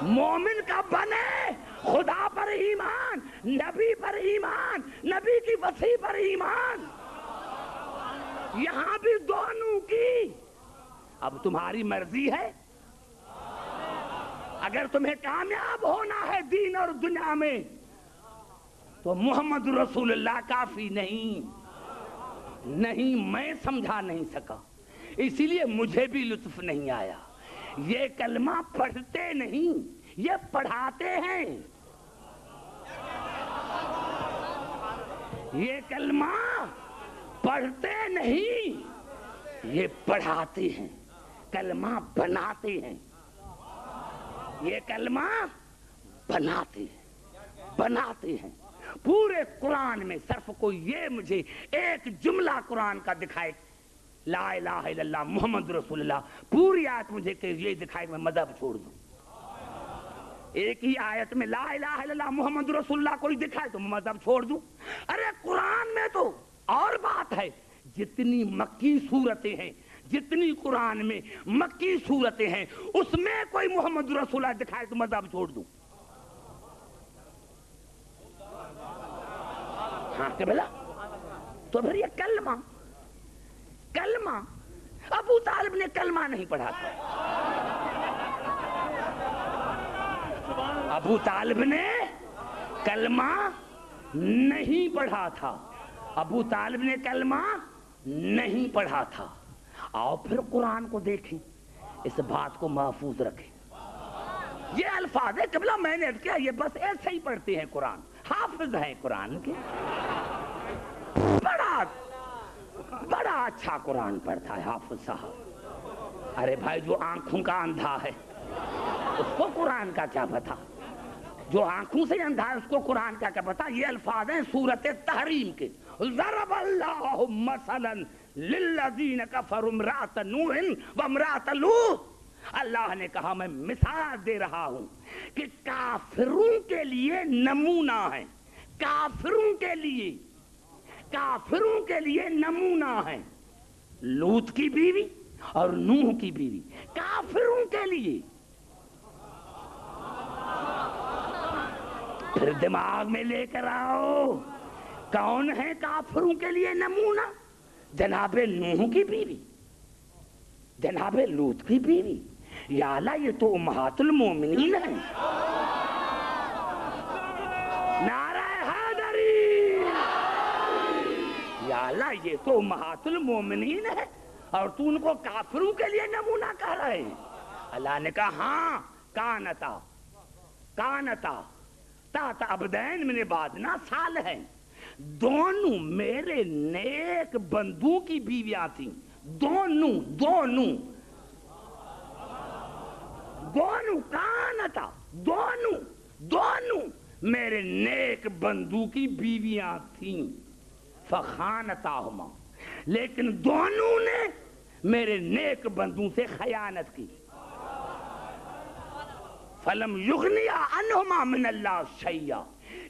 مومن کا بنے خدا پر ایمان، نبی پر ایمان، نبی کی وصی پر ایمان. یہاں بھی دونوں کی. اب تمہاری مرضی ہے، اگر تمہیں کامیاب ہونا ہے دین اور دنیا میں تو محمد رسول اللہ کافی نہیں. میں سمجھا نہیں سکا، اسی لیے مجھے بھی لطف نہیں آیا. یہ کلمہ پڑھتے نہیں، یہ پڑھاتے ہیں. یہ کلمہ پڑھتے نہیں، یہ پڑھاتے ہیں. کلمہ بناتے ہیں، یہ کلمہ بناتے ہیں. پورے قرآن میں صرف کوئی یہ مجھے ایک جملہ قرآن کا دکھائے لا الہ الا اللہ محمد رسول اللہ، پوری آیت مجھے کہ یہ دکھائے میں مذہب چھوڑ دوں. ایک ہی آیت میں لا الہ الا اللہ محمد رسول اللہ کوئی دکھائے تو میں مذہب چھوڑ دوں. ارے قرآن میں تو اور بات ہے. جتنی مکی صورتیں ہیں، جتنی قرآن میں مکی صورتیں ہیں، اس میں کوئی محمد رسول اللہ دکھائے تو مذہب چھوڑ دوں. ہاں کہ بلا تو پھر یہ کلمہ ابو طالب نے کلمہ نہیں پڑھا تھا. ابو طالب نے کلمہ نہیں پڑھا تھا، ابو طالب نے کلمہ نہیں پڑھا تھا۔ آؤ پھر قرآن کو دیکھیں، اس بات کو محفوظ رکھیں۔ یہ الفاظ ہے قبلہ، میں نے کیا یہ بس ایسے ہی پڑھتے ہیں قرآن، حافظ ہیں قرآن کے، بڑا اچھا قرآن پڑھتا ہے حافظ صاحب۔ ارے بھائی جو آنکھوں کا اندھا ہے اس کو قرآن کا کیا پتا؟ جو آنکھوں سے اندھا ہے اس کو قرآن کا کیا پتا؟ یہ الفاظ ہیں سورۃ تحریم کے، ضرب اللہ مثلا للذین کفروا امرأۃ نوح وامرأۃ لوط۔ اللہ نے کہا میں مثال دے رہا ہوں کہ کافروں کے لیے نمونہ ہے، کافروں کے لیے نمونہ ہے لوط کی بیوی اور نوح کی بیوی، کافروں کے لیے۔ پھر دماغ میں لے کر آؤ، کون ہے کافروں کے لیے نمونہ؟ جناب نوح کی بیوی، جناب لوط کی بیوی۔ یا اللہ یہ تو امہات المومنین ہیں۔ نعرہ حیدری، یا اللہ یہ تو امہات المومنین ہے اور تو ان کو کافروں کے لیے نمونہ کہہ رہے ہیں۔ اللہ نے کہا ہاں، کانتا تحت عبدین من عبادنا صالحین، دونوں میرے نیک بندوں کی بیویاں تھیں، دونوں کانتا، دونوں میرے نیک بندوں کی بیویاں تھیں، فخانتاہما، لیکن دونوں نے میرے نیک بندوں سے خیانت کی، فلم یغنیا عنہما من اللہ شیئا،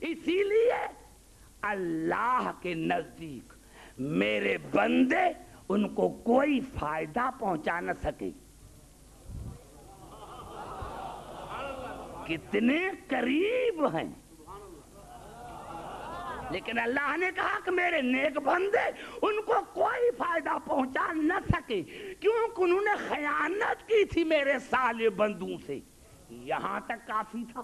اسی لیے اللہ کے نزدیک میرے بندے ان کو کوئی فائدہ پہنچا نہ سکے۔ کتنے قریب ہیں، لیکن اللہ نے کہا کہ میرے نیک بندے ان کو کوئی فائدہ پہنچا نہ سکے، کیونکہ انہوں نے خیانت کی تھی میرے صالح بندوں سے۔ یہاں تک کافی تھا،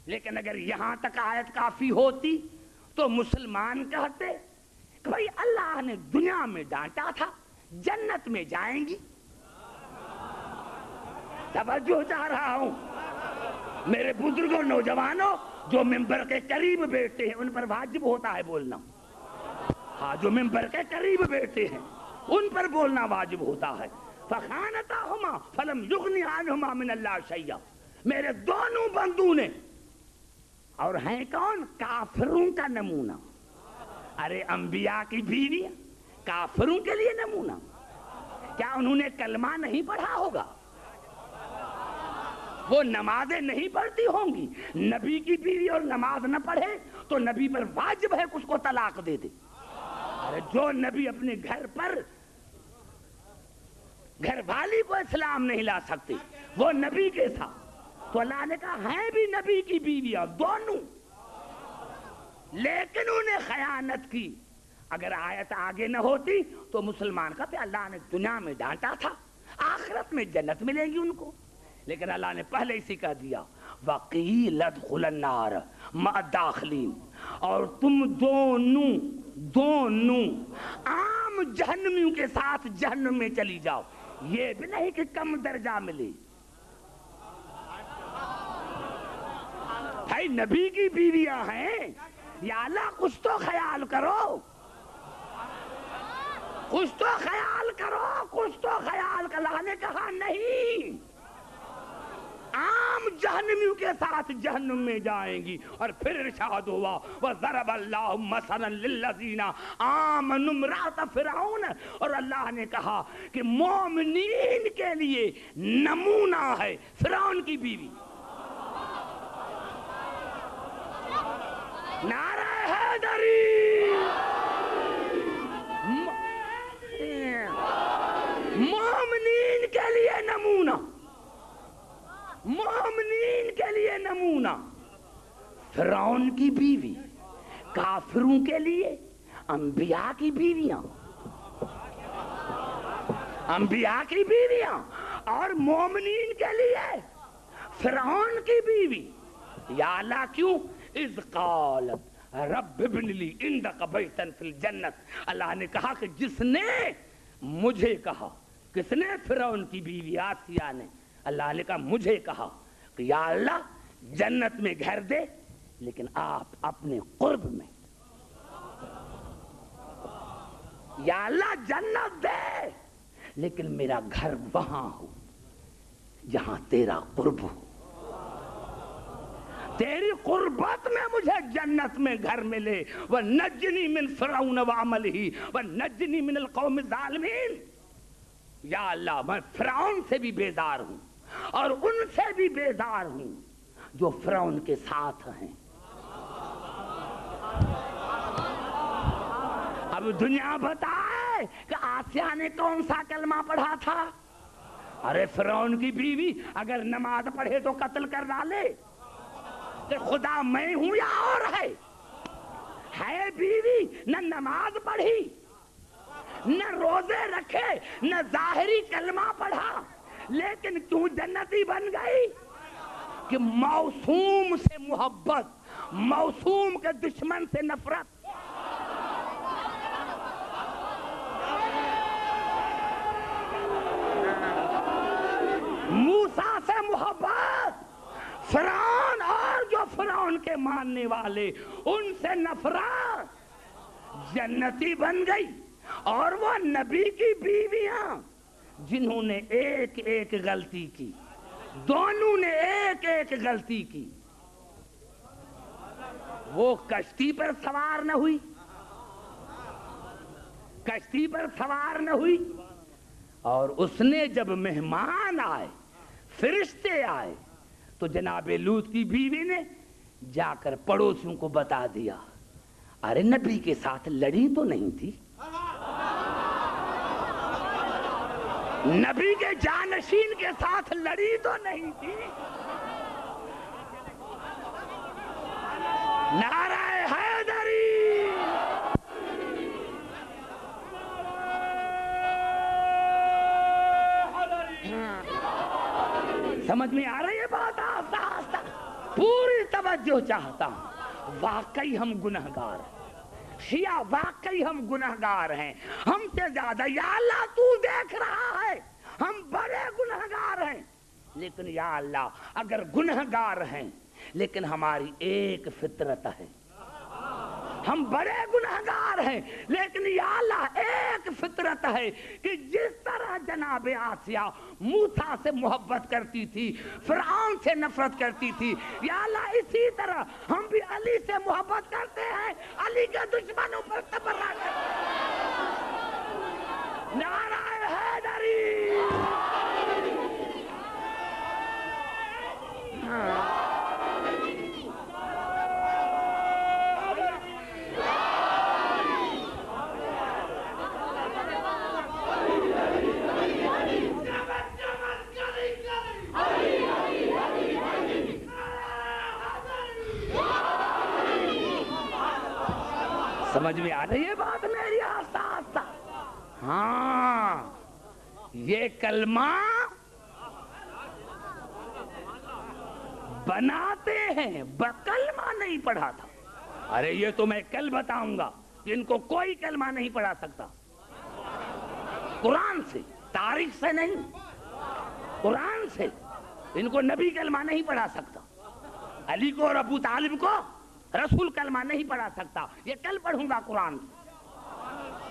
لیکن اگر یہاں تک آیت کافی ہوتی تو مسلمان کہتے کہ بھائی اللہ نے دنیا میں ڈانٹا تھا، جنت میں جائیں گی۔ توجہ چاہ رہا ہوں میرے بزرگوں، نوجوانوں جو ممبر کے قریب بیٹھتے ہیں ان پر واجب ہوتا ہے بولنا، ہاں جو ممبر کے قریب بیٹھتے ہیں ان پر بولنا واجب ہوتا ہے۔ فخانتاہما فلم یغنی عنہما من اللہ شیئا، میرے دونوں بندوں نے، اور ہیں کون؟ کافروں کا نمونہ۔ ارے انبیاء کی بیوی کافروں کے لیے نمونہ، کیا انہوں نے کلمہ نہیں پڑھا ہوگا؟ وہ نمازیں نہیں پڑھتی ہوں گی؟ نبی کی بیوی اور نماز نہ پڑھے تو نبی پر واجب ہے کہ اس کو طلاق دے دے۔ ارے جو نبی اپنے گھر پر گھر والی کو اسلام نہیں لا سکتے وہ نبی کے ساتھ، تو اللہ نے کہا ہیں بھی نبی کی بیویاں دونوں، لیکن انہیں خیانت کی۔ اگر آیت آگے نہ ہوتی تو مسلمان کہتے اللہ نے دنیا میں ڈانٹا تھا، آخرت میں جنت ملے گی ان کو، لیکن اللہ نے پہلے اسی کہہ دیا وَقِيلَ ادْخُلَ النَّارَ مَعَ الدَّاخِلِينَ، اور تم دونوں عام جہنمیوں کے ساتھ جہنم میں چلی جاؤ، یہ بھی نہیں کہ کم درجہ ملے۔ بھائی نبی کی بیویاں ہیں، یا اللہ کچھ تو خیال کرو، کچھ تو خیال کرو، کچھ تو خیال کر۔ اللہ نے کہا نہیں، عام جہنمیوں کے ساتھ جہنم میں جائیں گی۔ اور پھر ارشاد ہوا وَضَرَبَ اللَّهُ مَثَلًا لِلَّذِينَ آمَنُوا امْرَأَتَ فِرْعَوْنَ، اور اللہ نے کہا کہ مومنین کے لیے نمونہ ہے فرعون کی بیوی۔ نعرہ حیدری، مومنین کے لیے نمونہ، مومنین کے لیے نمونہ فرعون کی بیوی، کافروں کے لیے انبیاء کی بیویاں، انبیاء کی بیویاں، اور مومنین کے لیے فرعون کی بیوی۔ یا اللہ کیوں؟ اذ قالت رب ابن لی عندک بیتا فی الجنت، اللہ نے کہا کہ جس نے مجھے کہا، کس نے؟ فرعون کی بیوی آسیہ نے، اللہ نے کہا مجھے کہا کہ یا اللہ جنت میں گھر دے، لیکن آپ اپنے قرب میں، یا اللہ جنت دے لیکن میرا گھر وہاں ہو جہاں تیرا قرب ہو، تیری قربت میں مجھے جنت میں گھر ملے، وَنَجِّنِي مِنْ فِرْعَوْنَ وَعَمَلِهِ وَنَجِّنِي مِنَ الْقَوْمِ الظَّالِمِينَ۔ یا اللہ میں فرعون سے بھی بیزار ہوں اور ان سے بھی بیزار ہوں جو فرعون کے ساتھ ہیں۔ اب دنیا بتائے کہ آسیہ نے کون سا کلمہ پڑھا تھا؟ ارے فرعون کی بیوی اگر نماز پڑھے تو قتل کر ڈالے کہ خدا میں ہوں یا اور ہے بیوی، نہ نماز پڑھی، نہ روزے رکھے، نہ ظاہری کلمہ پڑھا، لیکن کیوں جنتی بن گئی؟ کہ موسوم سے محبت، موسوم کے دشمن سے نفرت۔ موسیٰ سے محبت، فرعون اور جو فرعون کے ماننے والے ان سے نفرت، جنتی بن گئی۔ اور وہ نبی کی بیویاں جنہوں نے ایک ایک غلطی کی، دونوں نے ایک ایک غلطی کی، وہ کشتی پر سوار نہ ہوئی، کشتی پر سوار نہ ہوئی، اور اس نے جب مہمان آئے، فرشتے آئے، تو جناب لوط کی بیوی نے جا کر پڑوسیوں کو بتا دیا، ارے نبی کے ساتھ لڑی تو نہیں تھی، نبی کے جانشین کے ساتھ لڑی تو نہیں تھی۔ نعرہ حیدری، سمجھ میں آ رہی ہے بات؟ آہستہ آہستہ پوری توجہ چاہتا ہوں۔ واقعی ہم گنہگار ہیں، شیعہ واقعی ہم گنہگار ہیں، ہم سے زیادہ، یا اللہ تو دیکھ رہا ہے ہم بڑے گنہگار ہیں، لیکن یا اللہ اگر گنہگار ہیں لیکن ہماری ایک فطرت ہے، ہم بڑے گنہگار ہیں لیکن یا اللہ ایک فطرت ہے کہ جس طرح جناب آسیہ موسیٰ سے محبت کرتی تھی، فرعون سے نفرت کرتی تھی، یا اللہ اسی طرح ہم بھی علی سے محبت کرتے ہیں، علی کے دشمنوں پر تبرہ کرتے ہیں۔ نعرہ حیدری، سمجھ میں آ رہی ہے بات میری؟ آہستہ آہستہ۔ ہاں یہ کلمہ بناتے ہیں، کلمہ نہیں پڑھا تھا۔ ارے یہ تو میں کل بتاؤں گا کہ ان کو کوئی کلمہ نہیں پڑھا سکتا، قرآن سے، تاریخ سے نہیں، قرآن سے ان کو نبی کلمہ نہیں پڑھا سکتا، علی کو اور ابو طالب کو رسول کلمہ نہیں پڑھا سکتا، یہ کل پڑھوں گا قرآن سے۔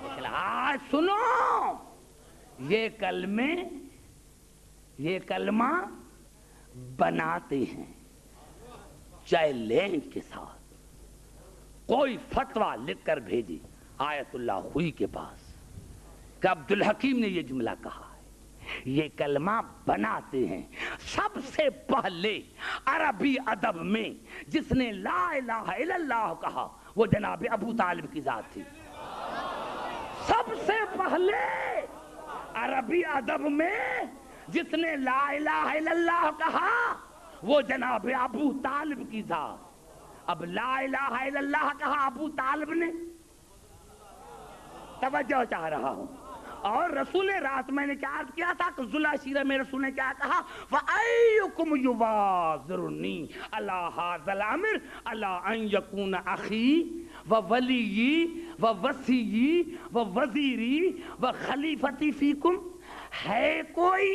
لیکن آج سنو، یہ کلمہ بناتے ہیں چیلنج کے ساتھ۔ کوئی فتویٰ لکھ کر بھیجی آیت اللہ خوئی کے پاس کہ عبدالحکیم نے یہ جملہ کہا ہے، یہ کلمہ بناتے ہیں۔ سب سے پہلے عربی ادب میں جس نے لا الہ الا اللہ کہا وہ جناب ابو طالب کی ذات تھی۔ سب سے پہلے عربی ادب میں جس نے لا الہ الا اللہ کہا وہ جناب ابو طالب کی ذات۔ اب لا الہ الا اللہ کہا ابو طالب نے، توجہ چاہ رہا ہوں، اور رسول رات میں نے کیا عرض کیا تھا کہ ذوالعشیرہ میں رسول نے کیا کہا وَأَيُّكُمْ يُبَادِرُنِي عَلَى هَذَا الْأَمْرِ عَلَى أَنْ يَكُونَ أَخِي وَوَلِيِّي وَوَصِيِّي وَوَزِيرِي وَخَلِيفَتِي فِيكُمْ، ہے کوئی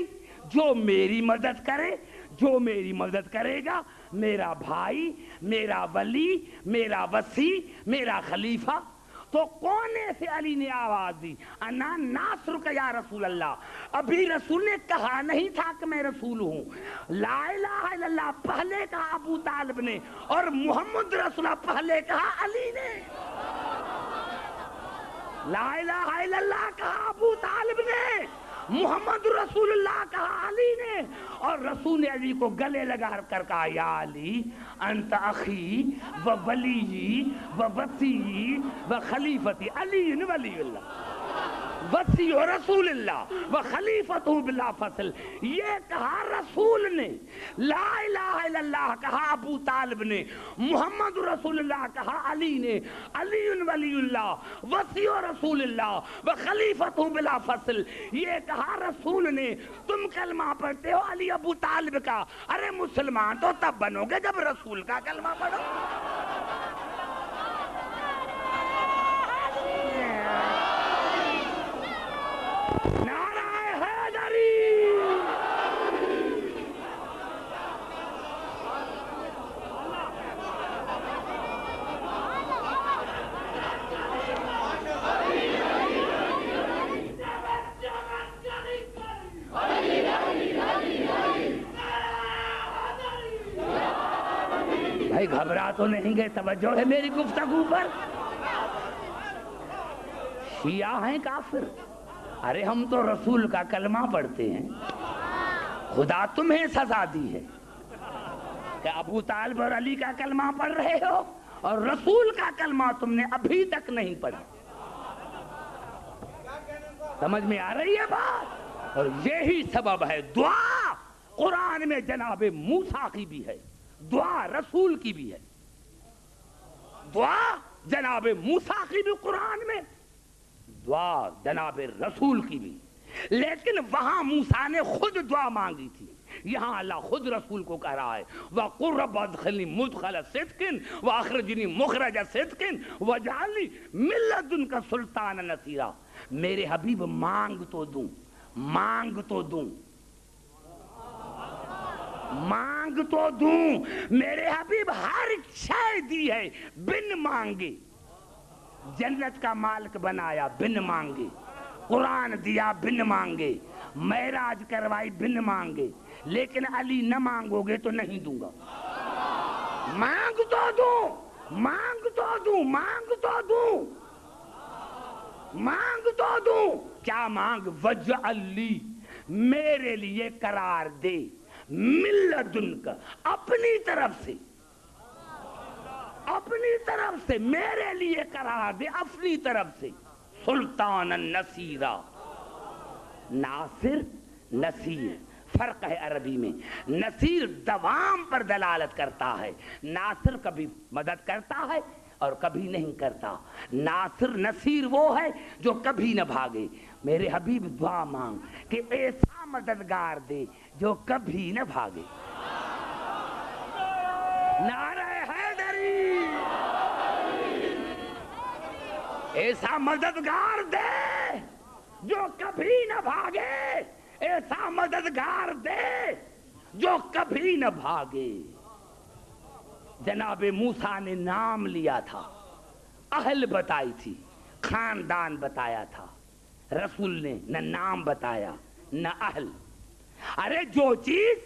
جو میری مدد کرے، جو میری مدد کرے گا، میرا بھائی، میرا ولی، میرا وصی، میرا خلیفہ؟ تو کونے سے علی نے آواز دی انا ناصرک یا رسول اللہ. ابھی رسول نے کہا نہیں تھا کہ میں رسول ہوں. لا الہ الا اللہ پہلے کہا ابو طالب نے، اور محمد رسول اللہ پہلے کہا علی نے. لا الہ الا اللہ کہا ابو طالب نے، محمد رسول اللہ کہا علی نے، اور رسول نے علی کو گلے لگا کر کہا یا علی انت اخی و ولی و وصی و خلیفتی علی ولی اللہ وصی و رسول اللہ و خلیفت بلا فصل. یہ کہا رسول نے، لا الہ الا اللہ کہا ابو طالب نے، محمد رسول اللہ کہا علی نے، علی ولی اللہ وصی و رسول اللہ و خلیفت بلا فصل. یہ کہا رسول نے. تم کلمہ پڑھتے ہو علی ابو طالب کا، ارے مسلمان تو تب بنو گے جب رسول کا کلمہ پڑھو. بھائی گھبرا تو نہیں گئے؟ توجہ ہے میری گفتگو پر؟ شیعہ ہیں کافر؟ ارے ہم تو رسول کا کلمہ پڑھتے ہیں. خدا تمہیں سزا دی ہے کہ ابو طالب اور علی کا کلمہ پڑھ رہے ہو اور رسول کا کلمہ تم نے ابھی تک نہیں پڑھا. سمجھ میں آ رہی ہے بات؟ اور یہی سبب ہے دعا قرآن میں جناب موسیٰ کی بھی ہے، دعا رسول کی بھی ہے. دعا جناب موسیٰ کی بھی قرآن میں، دعا جناب رسول کی بھی. لیکن وہاں موسیٰ نے خود دعا مانگی تھی، یہاں اللہ خود رسول کو کہہ رہا ہے وَقُلْ رَبَّ ادْخِلْنِی مُدْخَلَ صِدْقٍ وَأَخْرِجْنِی مُخْرَجَ صِدْقٍ وَاجْعَلْنِی مِن لَّدُنْکَ سُلْطَانًا نَصِیرًا. میرے حبیب مانگ تو دوں، مانگ تو دوں، مانگ تو دوں. میرے حبیب ہر شے دی ہے بن مانگے. جنت کا مالک بنایا بن مانگے، قرآن دیا بن مانگے، معراج کروائی بن مانگے. لیکن علی نہ مانگو گے تو نہیں دوں گا. مانگ تو دوں، مانگ تو دوں، مانگ تو دوں، مانگ تو دوں. کیا مانگ؟ وجعل لی، میرے لیے قرار دے، من لدنک، اپنی طرف سے، اپنی طرف سے میرے لیے قرار دے، اپنی طرف سے، سلطان النصیرہ. ناصر نصیر فرق ہے عربی میں. نصیر دوام پر دلالت کرتا ہے، ناصر کبھی مدد کرتا ہے اور کبھی نہیں کرتا. ناصر نصیر وہ ہے جو کبھی نہ بھاگے. میرے حبیب دعا مانگ کہ ایسا مددگار دے جو کبھی نہ بھاگے. نعرہ حیدری، ایسا مددگار دے جو کبھی نہ بھاگے، ایسا مددگار دے جو کبھی نہ بھاگے. جناب موسیٰ نے نام لیا تھا، اہل بتائی تھی، خاندان بتایا تھا. رسول نے نہ نام بتایا نہ اہل. ارے جو چیز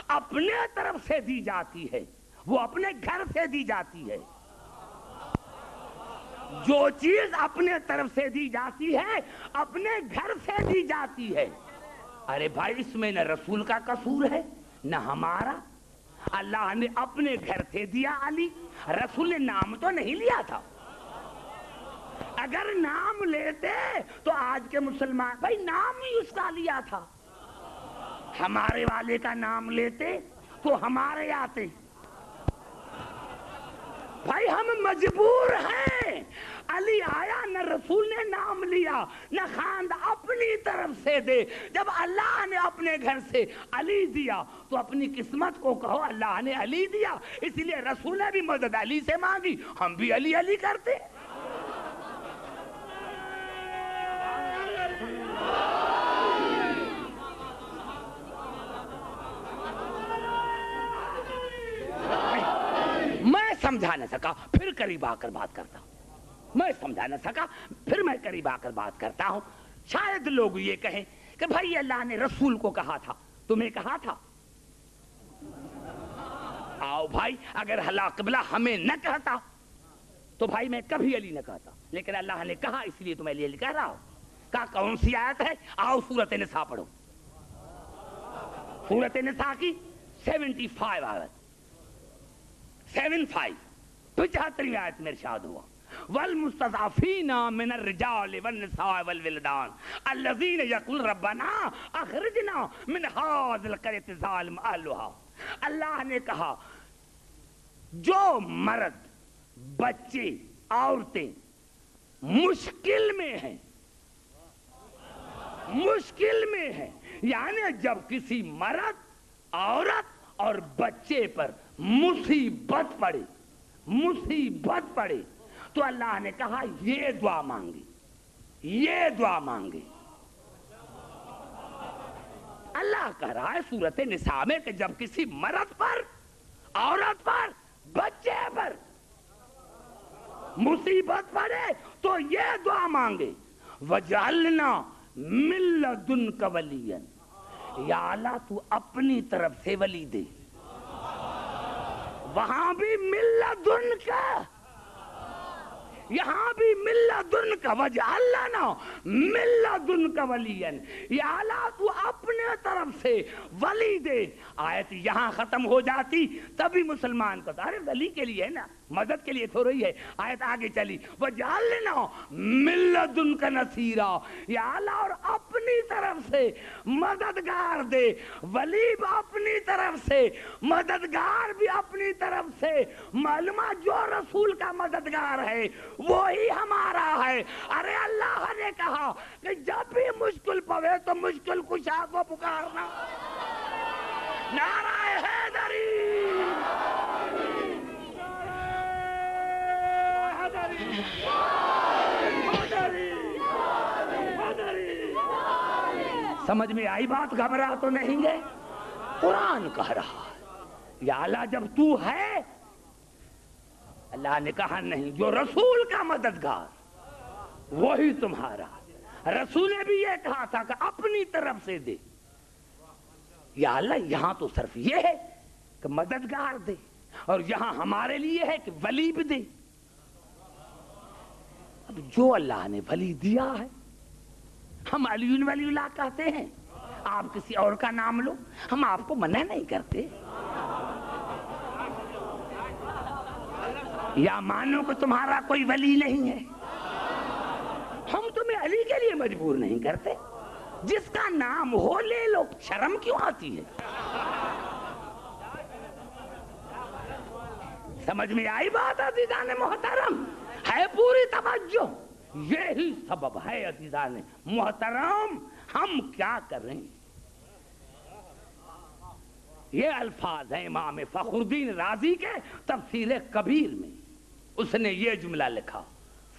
اپنے طرف سے دی جاتی ہے وہ اپنے گھر سے دی جاتی ہے. جو چیز اپنے طرف سے دی جاتی ہے اپنے گھر سے دی جاتی ہے. ارے بھائی اس میں نہ رسول کا قصور ہے نہ ہمارا. اللہ نے اپنے گھر سے دیا علی. رسول نے نام تو نہیں لیا تھا. اگر نام لیتے تو آج کے مسلمان بھائی نام ہی اس کا لیا تھا. ہمارے والے کا نام لیتے تو ہمارے آتے. بھائی ہم مجبور ہیں ہیں. علی آیا نہ رسول نے نام لیا نہ خواند اپنی طرف سے دے. جب اللہ نے اپنے گھر سے علی دیا تو اپنی قسمت کو کہو اللہ نے علی دیا. اس لیے رسول نے بھی مدد علی سے مانگی, ہم بھی علی علی کرتے. میں سمجھا نہ سکا پھر قریب آ کر بات کرتا ہوں. میں سمجھا نہ سکا پھر میں قریب آ کر بات کرتا ہوں. شاید لوگ یہ کہیں کہ بھائی اللہ نے رسول کو کہا تھا, تمہیں کہا تھا. آؤ بھائی, اگر اللہ قبلہ ہمیں نہ کہتا تو بھائی میں کبھی علی نہ کہتا, لیکن اللہ نے کہا اس لیے تمہیں علی کہہ رہا ہوں. کہا کون سی آیت ہے؟ آؤ سورۃ نساء پڑھو. سورۃ نساء کی 75 آیت, 75 آیت میں ارشاد ہوا والمستضعفین من الرجال والنساء والولدان الذین یقولون ربنا اخرجنا من هذه القرية الظالم اهلها. اللہ نے کہا جو مرد, بچے, عورتیں مشکل میں ہیں, مشکل میں ہیں, یعنی جب کسی مرد, عورت اور بچے پر مصیبت پڑے, مصیبت پڑے تو اللہ نے کہا یہ دعا مانگی, یہ دعا مانگی. اللہ کہہ رہا ہے سورۃ نساء میں کہ جب کسی مرد پر, عورت پر, بچے پر مصیبت پڑے تو یہ دعا مانگے وَجَعَلْنَا مِن لَّدُنْكَ وَلِيًّا, یا اللہ تو اپنی طرف سے ولی دے. وہاں بھی مِن لَّدُنْكَ, یہاں بھی مِن لَّدُنْكَ وَجَعَلْنَا مِن لَّدُنْكَ وَلِيًّا, یا اللہ تو اپنے طرف سے ولی دے. آیت یہاں ختم ہو جاتی تبھی مسلمان کو ارے ولی کے لیے ہے نا, مدد کے لیے تھوڑی ہے. آیت آگے چلی وَجَعَلْنَا مِن لَّدُنْكَ نَصِيرًا, یا اللہ اور اپنی طرف سے مددگار دے. ولی بھی اپنی طرف سے, مددگار بھی اپنی طرف سے. معلومہ جو رسول کا مددگار ہے وہی ہمارا ہے. ارے اللہ نے کہا کہ جب بھی مشکل پڑے تو مشکل کشا کو پکارنا. نعرہ حیدری, سمجھ میں آئی بات؟ گھبرا تو نہیں گئے؟ قرآن کہہ رہا ہے یا اللہ جب تو ہے. اللہ نے کہا نہیں, جو رسول کا مددگار وہی تمہارا. رسول نے بھی یہ کہا تھا کہ اپنی طرف سے دے. یا اللہ یہاں تو صرف یہ ہے کہ مددگار دے, اور یہاں ہمارے لیے ہے کہ ولی بھی دے. اب جو اللہ نے ولی دیا ہے, ہم علی ولی اللہ کہتے ہیں, آپ کسی اور کا نام لو, ہم آپ کو منع نہیں کرتے. یا مانو کہ تمہارا کوئی ولی نہیں ہے, ہم تمہیں علی کے لیے مجبور نہیں کرتے. جس کا نام ہو لے لو, شرم کیوں آتی ہے؟ سمجھ میں آئی بات عزیزان محترم؟ ہے پوری توجہ. یہی سبب ہے عزیزان محترم ہم کیا کر رہے ہیں. یہ الفاظ ہیں امام فخر الدین رازی کے تفسیر کبیر میں. اس نے یہ جملہ لکھا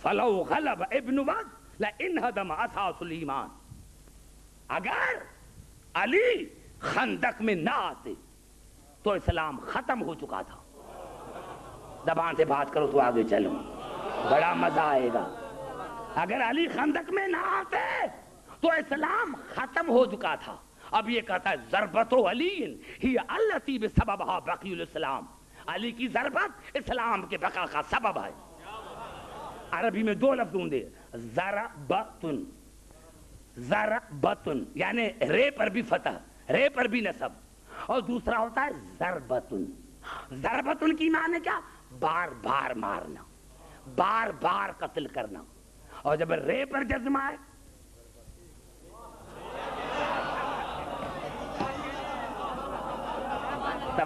فلو غلب ابن وقت لانہدم اساس الایمان. اگر علی خندق میں نہ آتے تو اسلام ختم ہو چکا تھا. زبان سے بات کرو تو آگے چلو, بڑا مزہ آئے گا. اگر علی خندق میں نہ آتے تو اسلام ختم ہو چکا تھا. اب یہ کہتا ہے ضربت علی ہی التی بسببها بقی الاسلام. علی کی ضربت اسلام کے بقا کا سبب ہے. عربی میں دو لفظ ہوں, ضربتن, ضربتن یعنی رے پر بھی فتح, رے پر بھی نصب, اور دوسرا ہوتا ہے ضربتن. ضربتن کی معنی کیا؟ بار بار مارنا, بار بار قتل کرنا. اور جب رے پر جزم آئے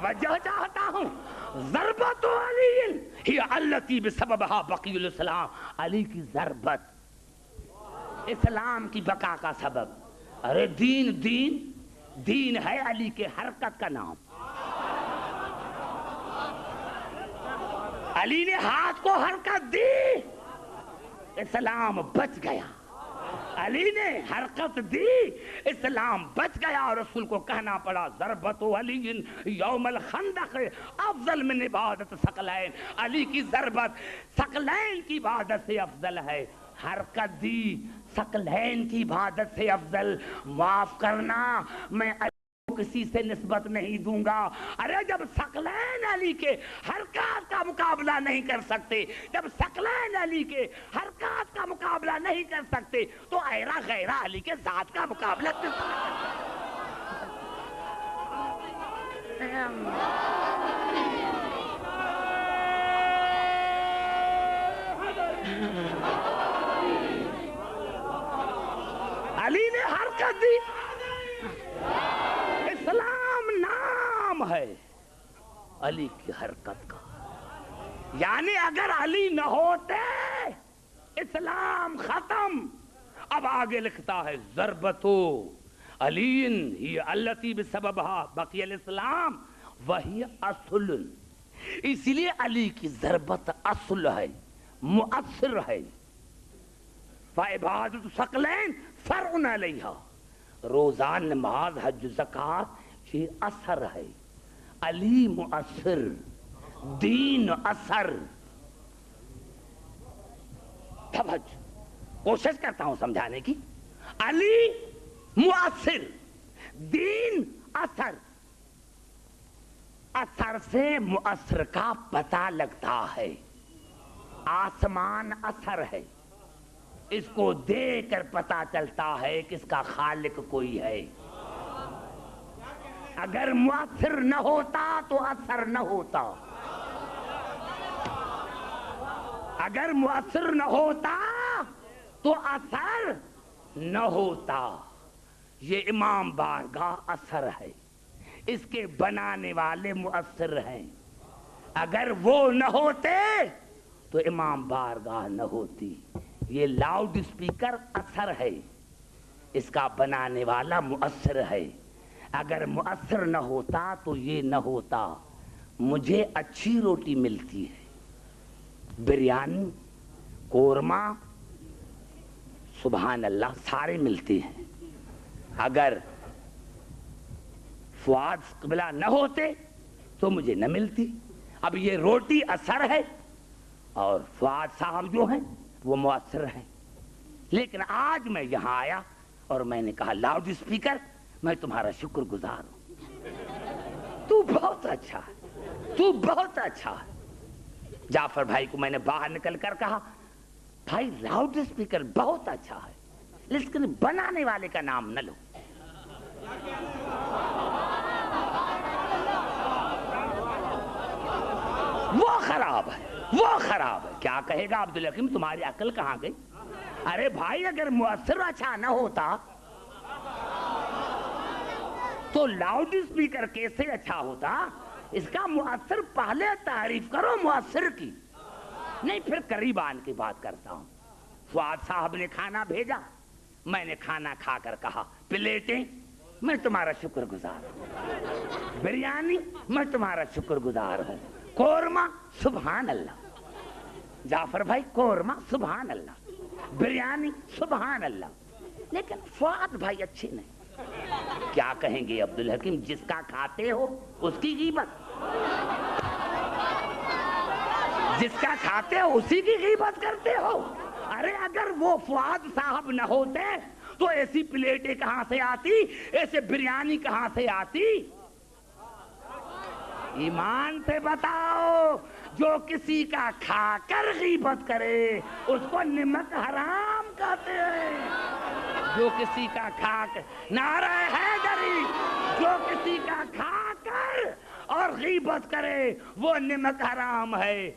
توجہ چاہتا ہوں. ضربت علی ہی التی بسببھا بقی الاسلام. علی کی ضربت اسلام کی بقا کا سبب. ارے دین ہے علی کے حرکت کا نام. علی نے ہاتھ کو حرکت دی, اسلام بچ گیا. علی نے حرکت دی, اسلام بچ گیا. اور رسول کو کہنا پڑا ضربت علی یوم الخندق افضل من عبادت ثقلین. علی کی ضربت ثقلین کی عبادت سے افضل ہے. حرکت دی ثقلین کی عبادت سے افضل. معاف کرنا, میں کسی سے نسبت نہیں دوں گا. ارے جب ثقلین علی کے حرکات کا مقابلہ نہیں کر سکتے, جب ثقلین علی کے حرکات کا مقابلہ نہیں کر سکتے, تو ایرا غیرہ علی کے ذات کا مقابلہ کر علی نے حرکت دی. اسلام نام ہے علی کی حرکت کا. یعنی اگر علی نہ ہوتے اسلام ختم. اب آگے لکھتا ہے ضربتو علی ہی التی بسببھا بقی الاسلام وہی اصل. اس لیے علی کی ضربت اصل ہے, مؤثر ہے. فعبادت ثقلین فرع علیہا. روزان نماز حج زکات یہ اثر ہے. علی مؤثر, دین اثر. توجہ, کوشش کرتا ہوں سمجھانے کی. علی مؤثر, دین اثر. اثر سے مؤثر کا پتہ لگتا ہے. آسمان اثر ہے, اس کو دیکھ کر پتا چلتا ہے کہ اس کا خالق کوئی ہے. اگر مؤثر نہ ہوتا تو اثر نہ ہوتا. اگر مؤثر نہ ہوتا تو اثر نہ ہوتا. یہ امام بارگاہ اثر ہے, اس کے بنانے والے مؤثر ہیں. اگر وہ نہ ہوتے تو امام بارگاہ نہ ہوتی. یہ لاؤڈ اسپیکر اثر ہے, اس کا بنانے والا مؤثر ہے. اگر مؤثر نہ ہوتا تو یہ نہ ہوتا. مجھے اچھی روٹی ملتی ہے, بریانی, قورمہ, سبحان اللہ سارے ملتے ہیں. اگر فؤاد قبلہ نہ ہوتے تو مجھے نہ ملتی. اب یہ روٹی اثر ہے اور فؤاد صاحب جو ہیں وہ مؤثر ہیں. لیکن آج میں یہاں آیا اور میں نے کہا لاؤڈ اسپیکر میں تمہارا شکر گزار ہوں, تو بہت اچھا ہے, تو بہت اچھا ہے. جعفر بھائی کو میں نے باہر نکل کر کہا بھائی لاؤڈ اسپیکر بہت اچھا ہے, لیکن بنانے والے کا نام نہ لو. وہ خراب ہے, وہ خراب ہے. کیا کہے گا عبدالحکیم تمہاری عقل کہاں گئی؟ ارے بھائی اگر مؤثر اچھا نہ ہوتا تو لاؤڈ اسپیکر کیسے اچھا ہوتا؟ اس کا مؤثر پہلے تعریف کرو مؤثر کی, نہیں پھر قریب آن کی بات کرتا ہوں. فؤاد صاحب نے کھانا بھیجا, میں نے کھانا کھا کر کہا پلیٹیں میں تمہارا شکر گزار ہوں, بریانی میں تمہارا شکر گزار ہوں, قورمہ سبحان اللہ. جعفر بھائی قورمہ سبحان اللہ, بریانی سبحان اللہ. لیکن فؤاد بھائی اچھے نہیں. کیا کہیں گے عبدالحکیم جس کا کھاتے ہو اس کی غیبت, جس کا کھاتے ہو اسی کی غیبت کرتے ہو. ارے اگر وہ فؤاد صاحب نہ ہوتے تو ایسی پلیٹیں کہاں سے آتی, ایسے بریانی کہاں سے آتی؟ ایمان سے بتاؤ, جو کسی کا کھا کر غیبت کرے اس کو نمک حرام کہتے ہیں. جو کسی کا کھا کر, نعرہ حیدری, جو کسی کا کھا کر اور غیبت کرے وہ نمک حرام ہے.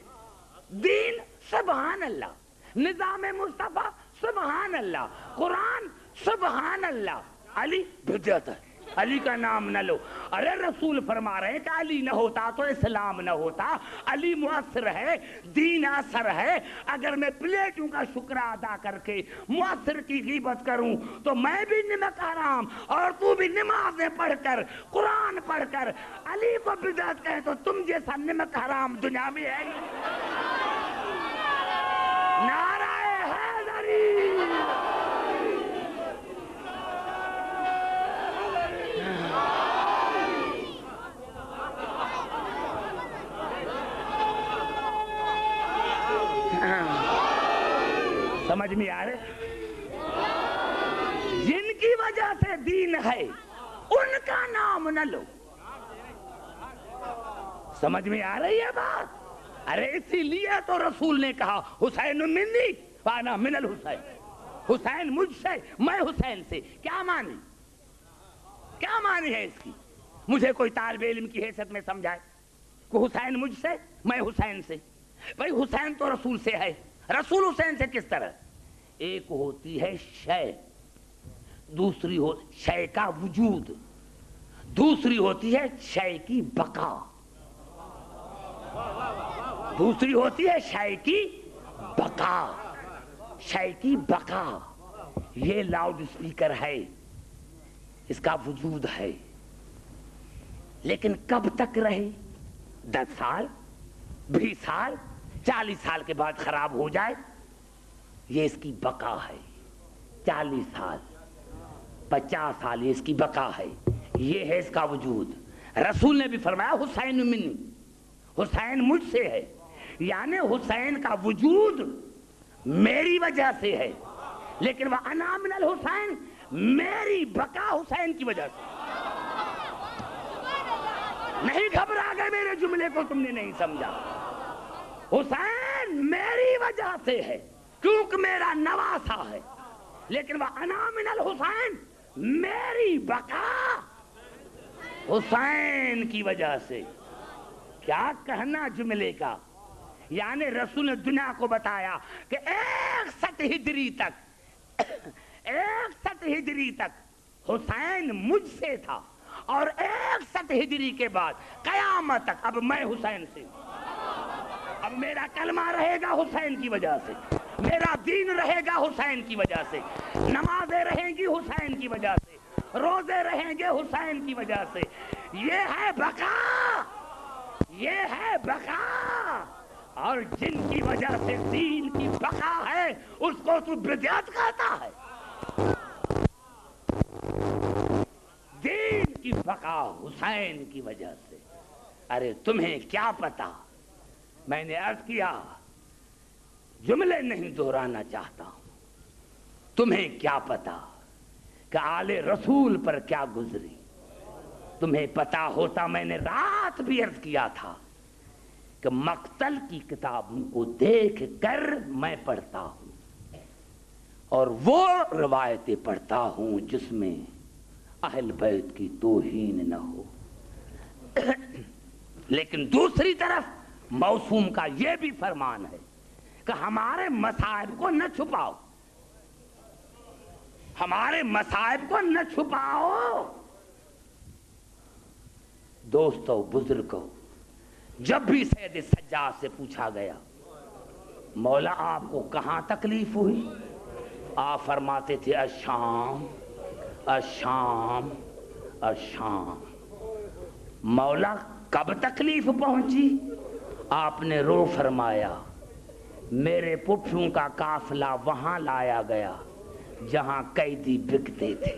دین سبحان اللہ, نظام مصطفیٰ سبحان اللہ, قرآن سبحان اللہ, علی بدعت ہے. علی کا نام نہ لو. ارے رسول فرما رہے ہیں کہ علی نہ ہوتا تو اسلام نہ ہوتا. علی مؤثر ہے, دین اثر ہے. اگر میں پلیٹوں کا شکر ادا کر کے مؤثر کی غیبت کروں تو میں بھی نمک حرام اور تو بھی نمازیں پڑھ کر قرآن پڑھ کر علی کو بدعت کہے تو تم جیسا نمک حرام دنیا میں ہے. نعرہ حیدری. سمجھ میں آ رہے؟ جن کی وجہ سے دین ہے ان کا نام نہ لو. سمجھ میں آ رہی ہے بات؟ ارے اسی لیے تو رسول نے کہا حسین منی وانا من الحسین. حسین مجھ سے, میں حسین سے. کیا معنی, کیا معنی ہے اس کی؟ مجھے کوئی طالب علم کی حیثیت میں سمجھائے کہ حسین مجھ سے, میں حسین سے. بھئی حسین تو رسول سے ہے. رسول حسین سے کس طرح؟ ایک ہوتی ہے شے, دوسری ہو شے کا وجود, دوسری ہوتی ہے شے کی بقا. دوسری ہوتی ہے شے کی بقا. شے کی بقا یہ لاؤڈ اسپیکر ہے, اس کا وجود ہے, لیکن کب تک رہے؟ 10 سال, 20 سال, 40 سال کے بعد خراب ہو جائے, یہ اس کی بقا ہے. 40 سال, 50 سال یہ اس کی بقا ہے, یہ ہے اس کا وجود. رسول نے بھی فرمایا حسین منی, حسین مجھ سے ہے. یعنی حسین کا وجود میری وجہ سے ہے, لیکن وہ انا من الحسین, میری بقا حسین کی وجہ سے. نہیں گھبرا گئے میرے جملے کو تم نے نہیں سمجھا. حسین میری وجہ سے ہے کیونکہ میرا نواسا ہے, لیکن وہ انا من الحسین, میری بقا حسین کی وجہ سے. کیا کہنا جملے کا؟ یعنی رسول نے دنیا کو بتایا کہ 61 ہجری تک 61 ہجری تک حسین مجھ سے تھا, اور 61 ہجری کے بعد قیامت تک اب میں حسین سے. اب میرا کلمہ رہے گا حسین کی وجہ سے, میرا دین رہے گا حسین کی وجہ سے, نمازیں رہیں گی حسین کی وجہ سے, روزے رہیں گے حسین کی وجہ سے. یہ ہے بقا, یہ ہے بقا. اور جن کی وجہ سے دین کی بقا ہے اس کو تو بدعت کہتا ہے. دین کی بقا حسین کی وجہ سے. ارے تمہیں کیا پتا, میں نے عرض کیا جملے نہیں دہرانا چاہتا ہوں. تمہیں کیا پتا کہ آل رسول پر کیا گزری. تمہیں پتا ہوتا میں نے رات بھی عرض کیا تھا کہ مقتل کی کتابوں کو دیکھ کر میں پڑھتا ہوں, اور وہ روایتیں پڑھتا ہوں جس میں اہل بیت کی توہین نہ ہو. لیکن دوسری طرف موسوم کا یہ بھی فرمان ہے کہ ہمارے مصائب کو نہ چھپاؤ, ہمارے مصائب کو نہ چھپاؤ. دوستو بزرگو, جب بھی سید سجاد سے پوچھا گیا مولا آپ کو کہاں تکلیف ہوئی, آپ فرماتے تھے الشام الشام الشام. مولا کب تکلیف پہنچی؟ آپ نے رو فرمایا میرے پٹھوں کا قافلہ وہاں لایا گیا جہاں قیدی بکتے تھے.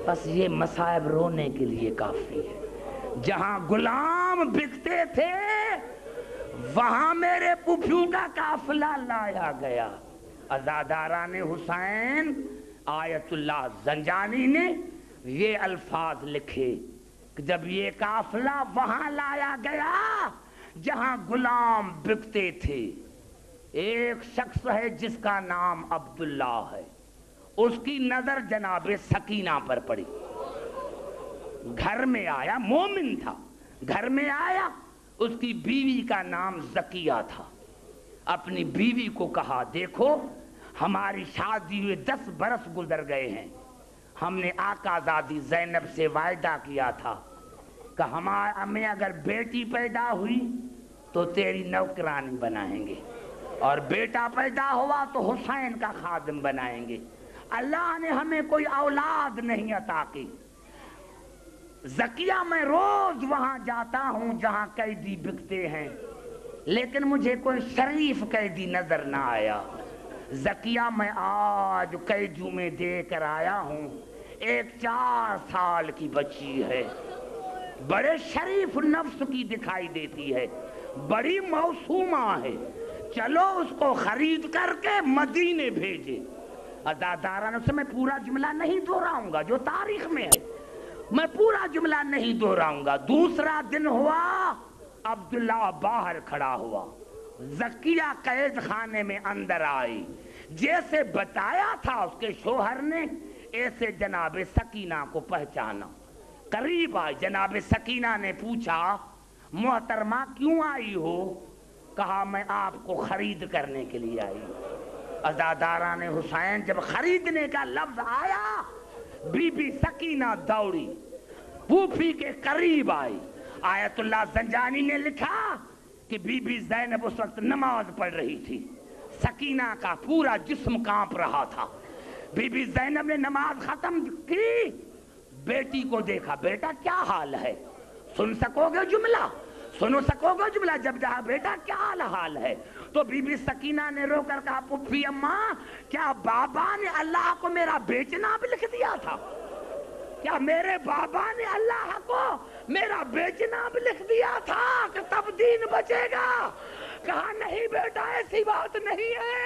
بس یہ مصائب رونے کے لیے کافی ہے. جہاں غلام بکتے تھے وہاں میرے پپھیوں کا قافلہ لایا گیا. عزاداران حسین آیت اللہ زنجانی نے یہ الفاظ لکھے کہ جب یہ قافلہ وہاں لایا گیا جہاں غلام بکتے تھے, ایک شخص ہے جس کا نام عبداللہ ہے, اس کی نظر جناب سکینہ پر پڑی. گھر میں آیا, مومن تھا, گھر میں آیا, اس کی بیوی کا نام زکیہ تھا. اپنی بیوی کو کہا دیکھو ہماری شادی ہوئے 10 برس گزر گئے ہیں, ہم نے آقا زادی زینب سے وعدہ کیا تھا کہ ہمیں اگر بیٹی پیدا ہوئی تو تیری نوکرانی بنائیں گے، اور بیٹا پیدا ہوا تو حسین کا خادم بنائیں گے۔ اللہ نے ہمیں کوئی اولاد نہیں عطا کی۔ زکیہ میں روز وہاں جاتا ہوں جہاں قیدی بکتے ہیں، لیکن مجھے کوئی شریف قیدی نظر نہ آیا۔ زکیہ میں آج قیدیوں میں دے کر آیا ہوں، ایک 4 سال کی بچی ہے، بڑے شریف نفس کی دکھائی دیتی ہے، بڑی موسومہ ہے، چلو اس کو خرید کر کے مدینے بھیجے۔ عزاداران سے میں پورا جملہ نہیں دہراؤں گا جو تاریخ میں ہے، میں پورا جملہ نہیں دہراؤں گا۔ دوسرا دن ہوا، عبداللہ باہر کھڑا ہوا، زکیہ قید خانے میں اندر آئی، جیسے بتایا تھا اس کے شوہر نے ایسے جناب سکینہ کو پہچانا۔ قریب آئی، جناب سکینہ نے پوچھا محترمہ کیوں آئی ہو؟ کہا میں آپ کو خرید کرنے کے لیے آئی ہوں۔ عزاداران حسین جب خریدنے کا لفظ آیا، بی بی سکینہ دوڑی، پھوپھی کے قریب آئی۔ آیت اللہ زنجانی نے لکھا کہ بی بی زینب اس وقت نماز پڑھ رہی تھی، سکینہ کا پورا جسم کانپ رہا تھا۔ بی بی زینب نے نماز ختم کی، بیٹی کو دیکھا، بیٹا کیا حال ہے؟ سن سکو گے جملہ؟ سنو سکو گے جملہ؟ جب جہاں بیٹا کیا حال ہے؟ تو بی بی سکینہ نے رو کر کہا پھوپھی اماں، کیا بابا نے اللہ کو میرا بیچنا بھی لکھ دیا تھا؟ کیا میرے بابا نے اللہ کو میرا بیچنا بھی لکھ دیا تھا کہ تب دین بچے گا؟ کہا نہیں بیٹا، ایسی بات نہیں ہے،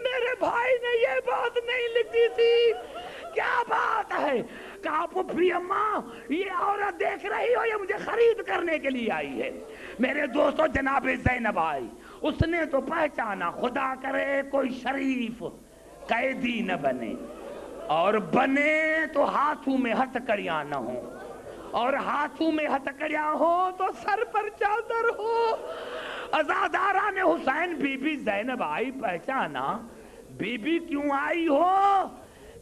میرے بھائی نے یہ بات نہیں لکھی تھی۔ کیا بات ہے؟ کہا پھوپھی اماں یہ عورت دیکھ رہی ہو، یہ مجھے خرید کرنے کے لیے آئی ہے۔ میرے دوستو جناب زینب آئی، اس نے تو پہچانا، خدا کرے کوئی شریف قیدی نہ بنے، اور بنے تو ہاتھوں میں ہتھکڑیاں نہ ہوں، اور ہاتھوں میں ہتھکڑیاں ہو تو سر پر چادر ہو۔ عزاداران حسین بی بی زینب آئی، پہچانا، بی بی کیوں آئی ہو؟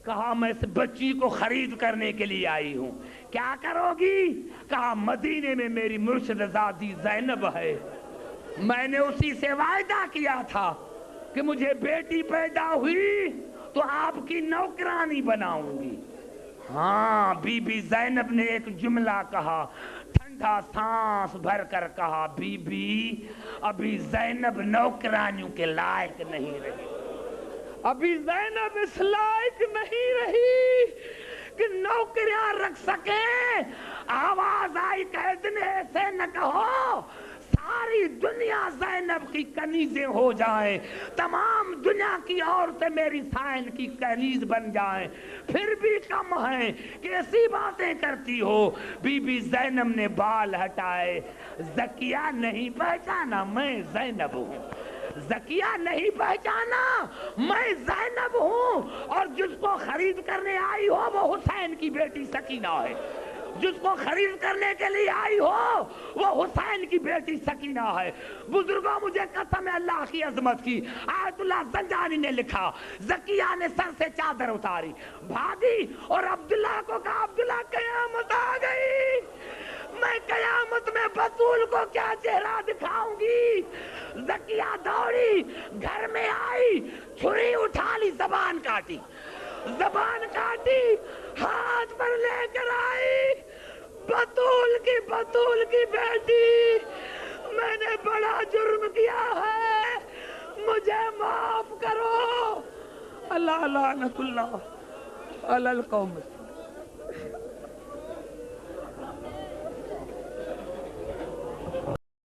کہا میں اس بچی کو خرید کرنے کے لیے آئی ہوں۔ کیا کرو گی؟ کہا مدینے میں میری مرشد زادی زینب ہے، میں نے اسی سے وعدہ کیا تھا کہ مجھے بیٹی پیدا ہوئی تو آپ کی نوکرانی بناؤں گی۔ ہاں، بی بی زینب نے ایک جملہ کہا، ٹھنڈا سانس بھر کر کہا، بی بی ابھی زینب نوکرانیوں کے لائق نہیں رہی، ابھی زینب اس لائق نہیں رہی کہ نوکریاں رکھ سکے۔ آواز آئی قید نے ایسے نہ کہو، ساری دنیا زینب کی کنیزیں ہو جائیں، تمام دنیا کی عورتیں میری سائن کی کنیز بن جائیں، پھر بھی کم ہے کہ ایسی باتیں کرتی ہو۔ بی بی زینب نے بال ہٹائے، زکیہ نہیں پہچانا میں زینب ہوں، زکیہ نہیں پہچانا میں زینب ہوں، اور جس کو خرید کرنے آئی ہو وہ حسین کی بیٹی سکینہ ہے، جس کو خرید کرنے کے لیے آئی ہو وہ حسین کی بیٹی سکینہ ہے۔ بزرگوں مجھے قسم ہے اللہ کی عظمت کی، آیت اللہ زنجانی نے لکھا، زکیہ نے سر سے چادر اتاری، بھاگی اور عبداللہ کو کہا عبداللہ قیامت آ گئی، میں قیامت میں بطول کو کیا چہرہ دکھاؤں گی؟ زکیہ دوڑی، گھر میں آئی، چھری اٹھا لی، زبان کاٹی، زبان کاٹی، ہاتھ پر لے کر آئی، بطول کی بیٹی، میں نے بڑا جرم کیا ہے، مجھے معاف کرو۔ اللہ لعنت اللہ علی القوم۔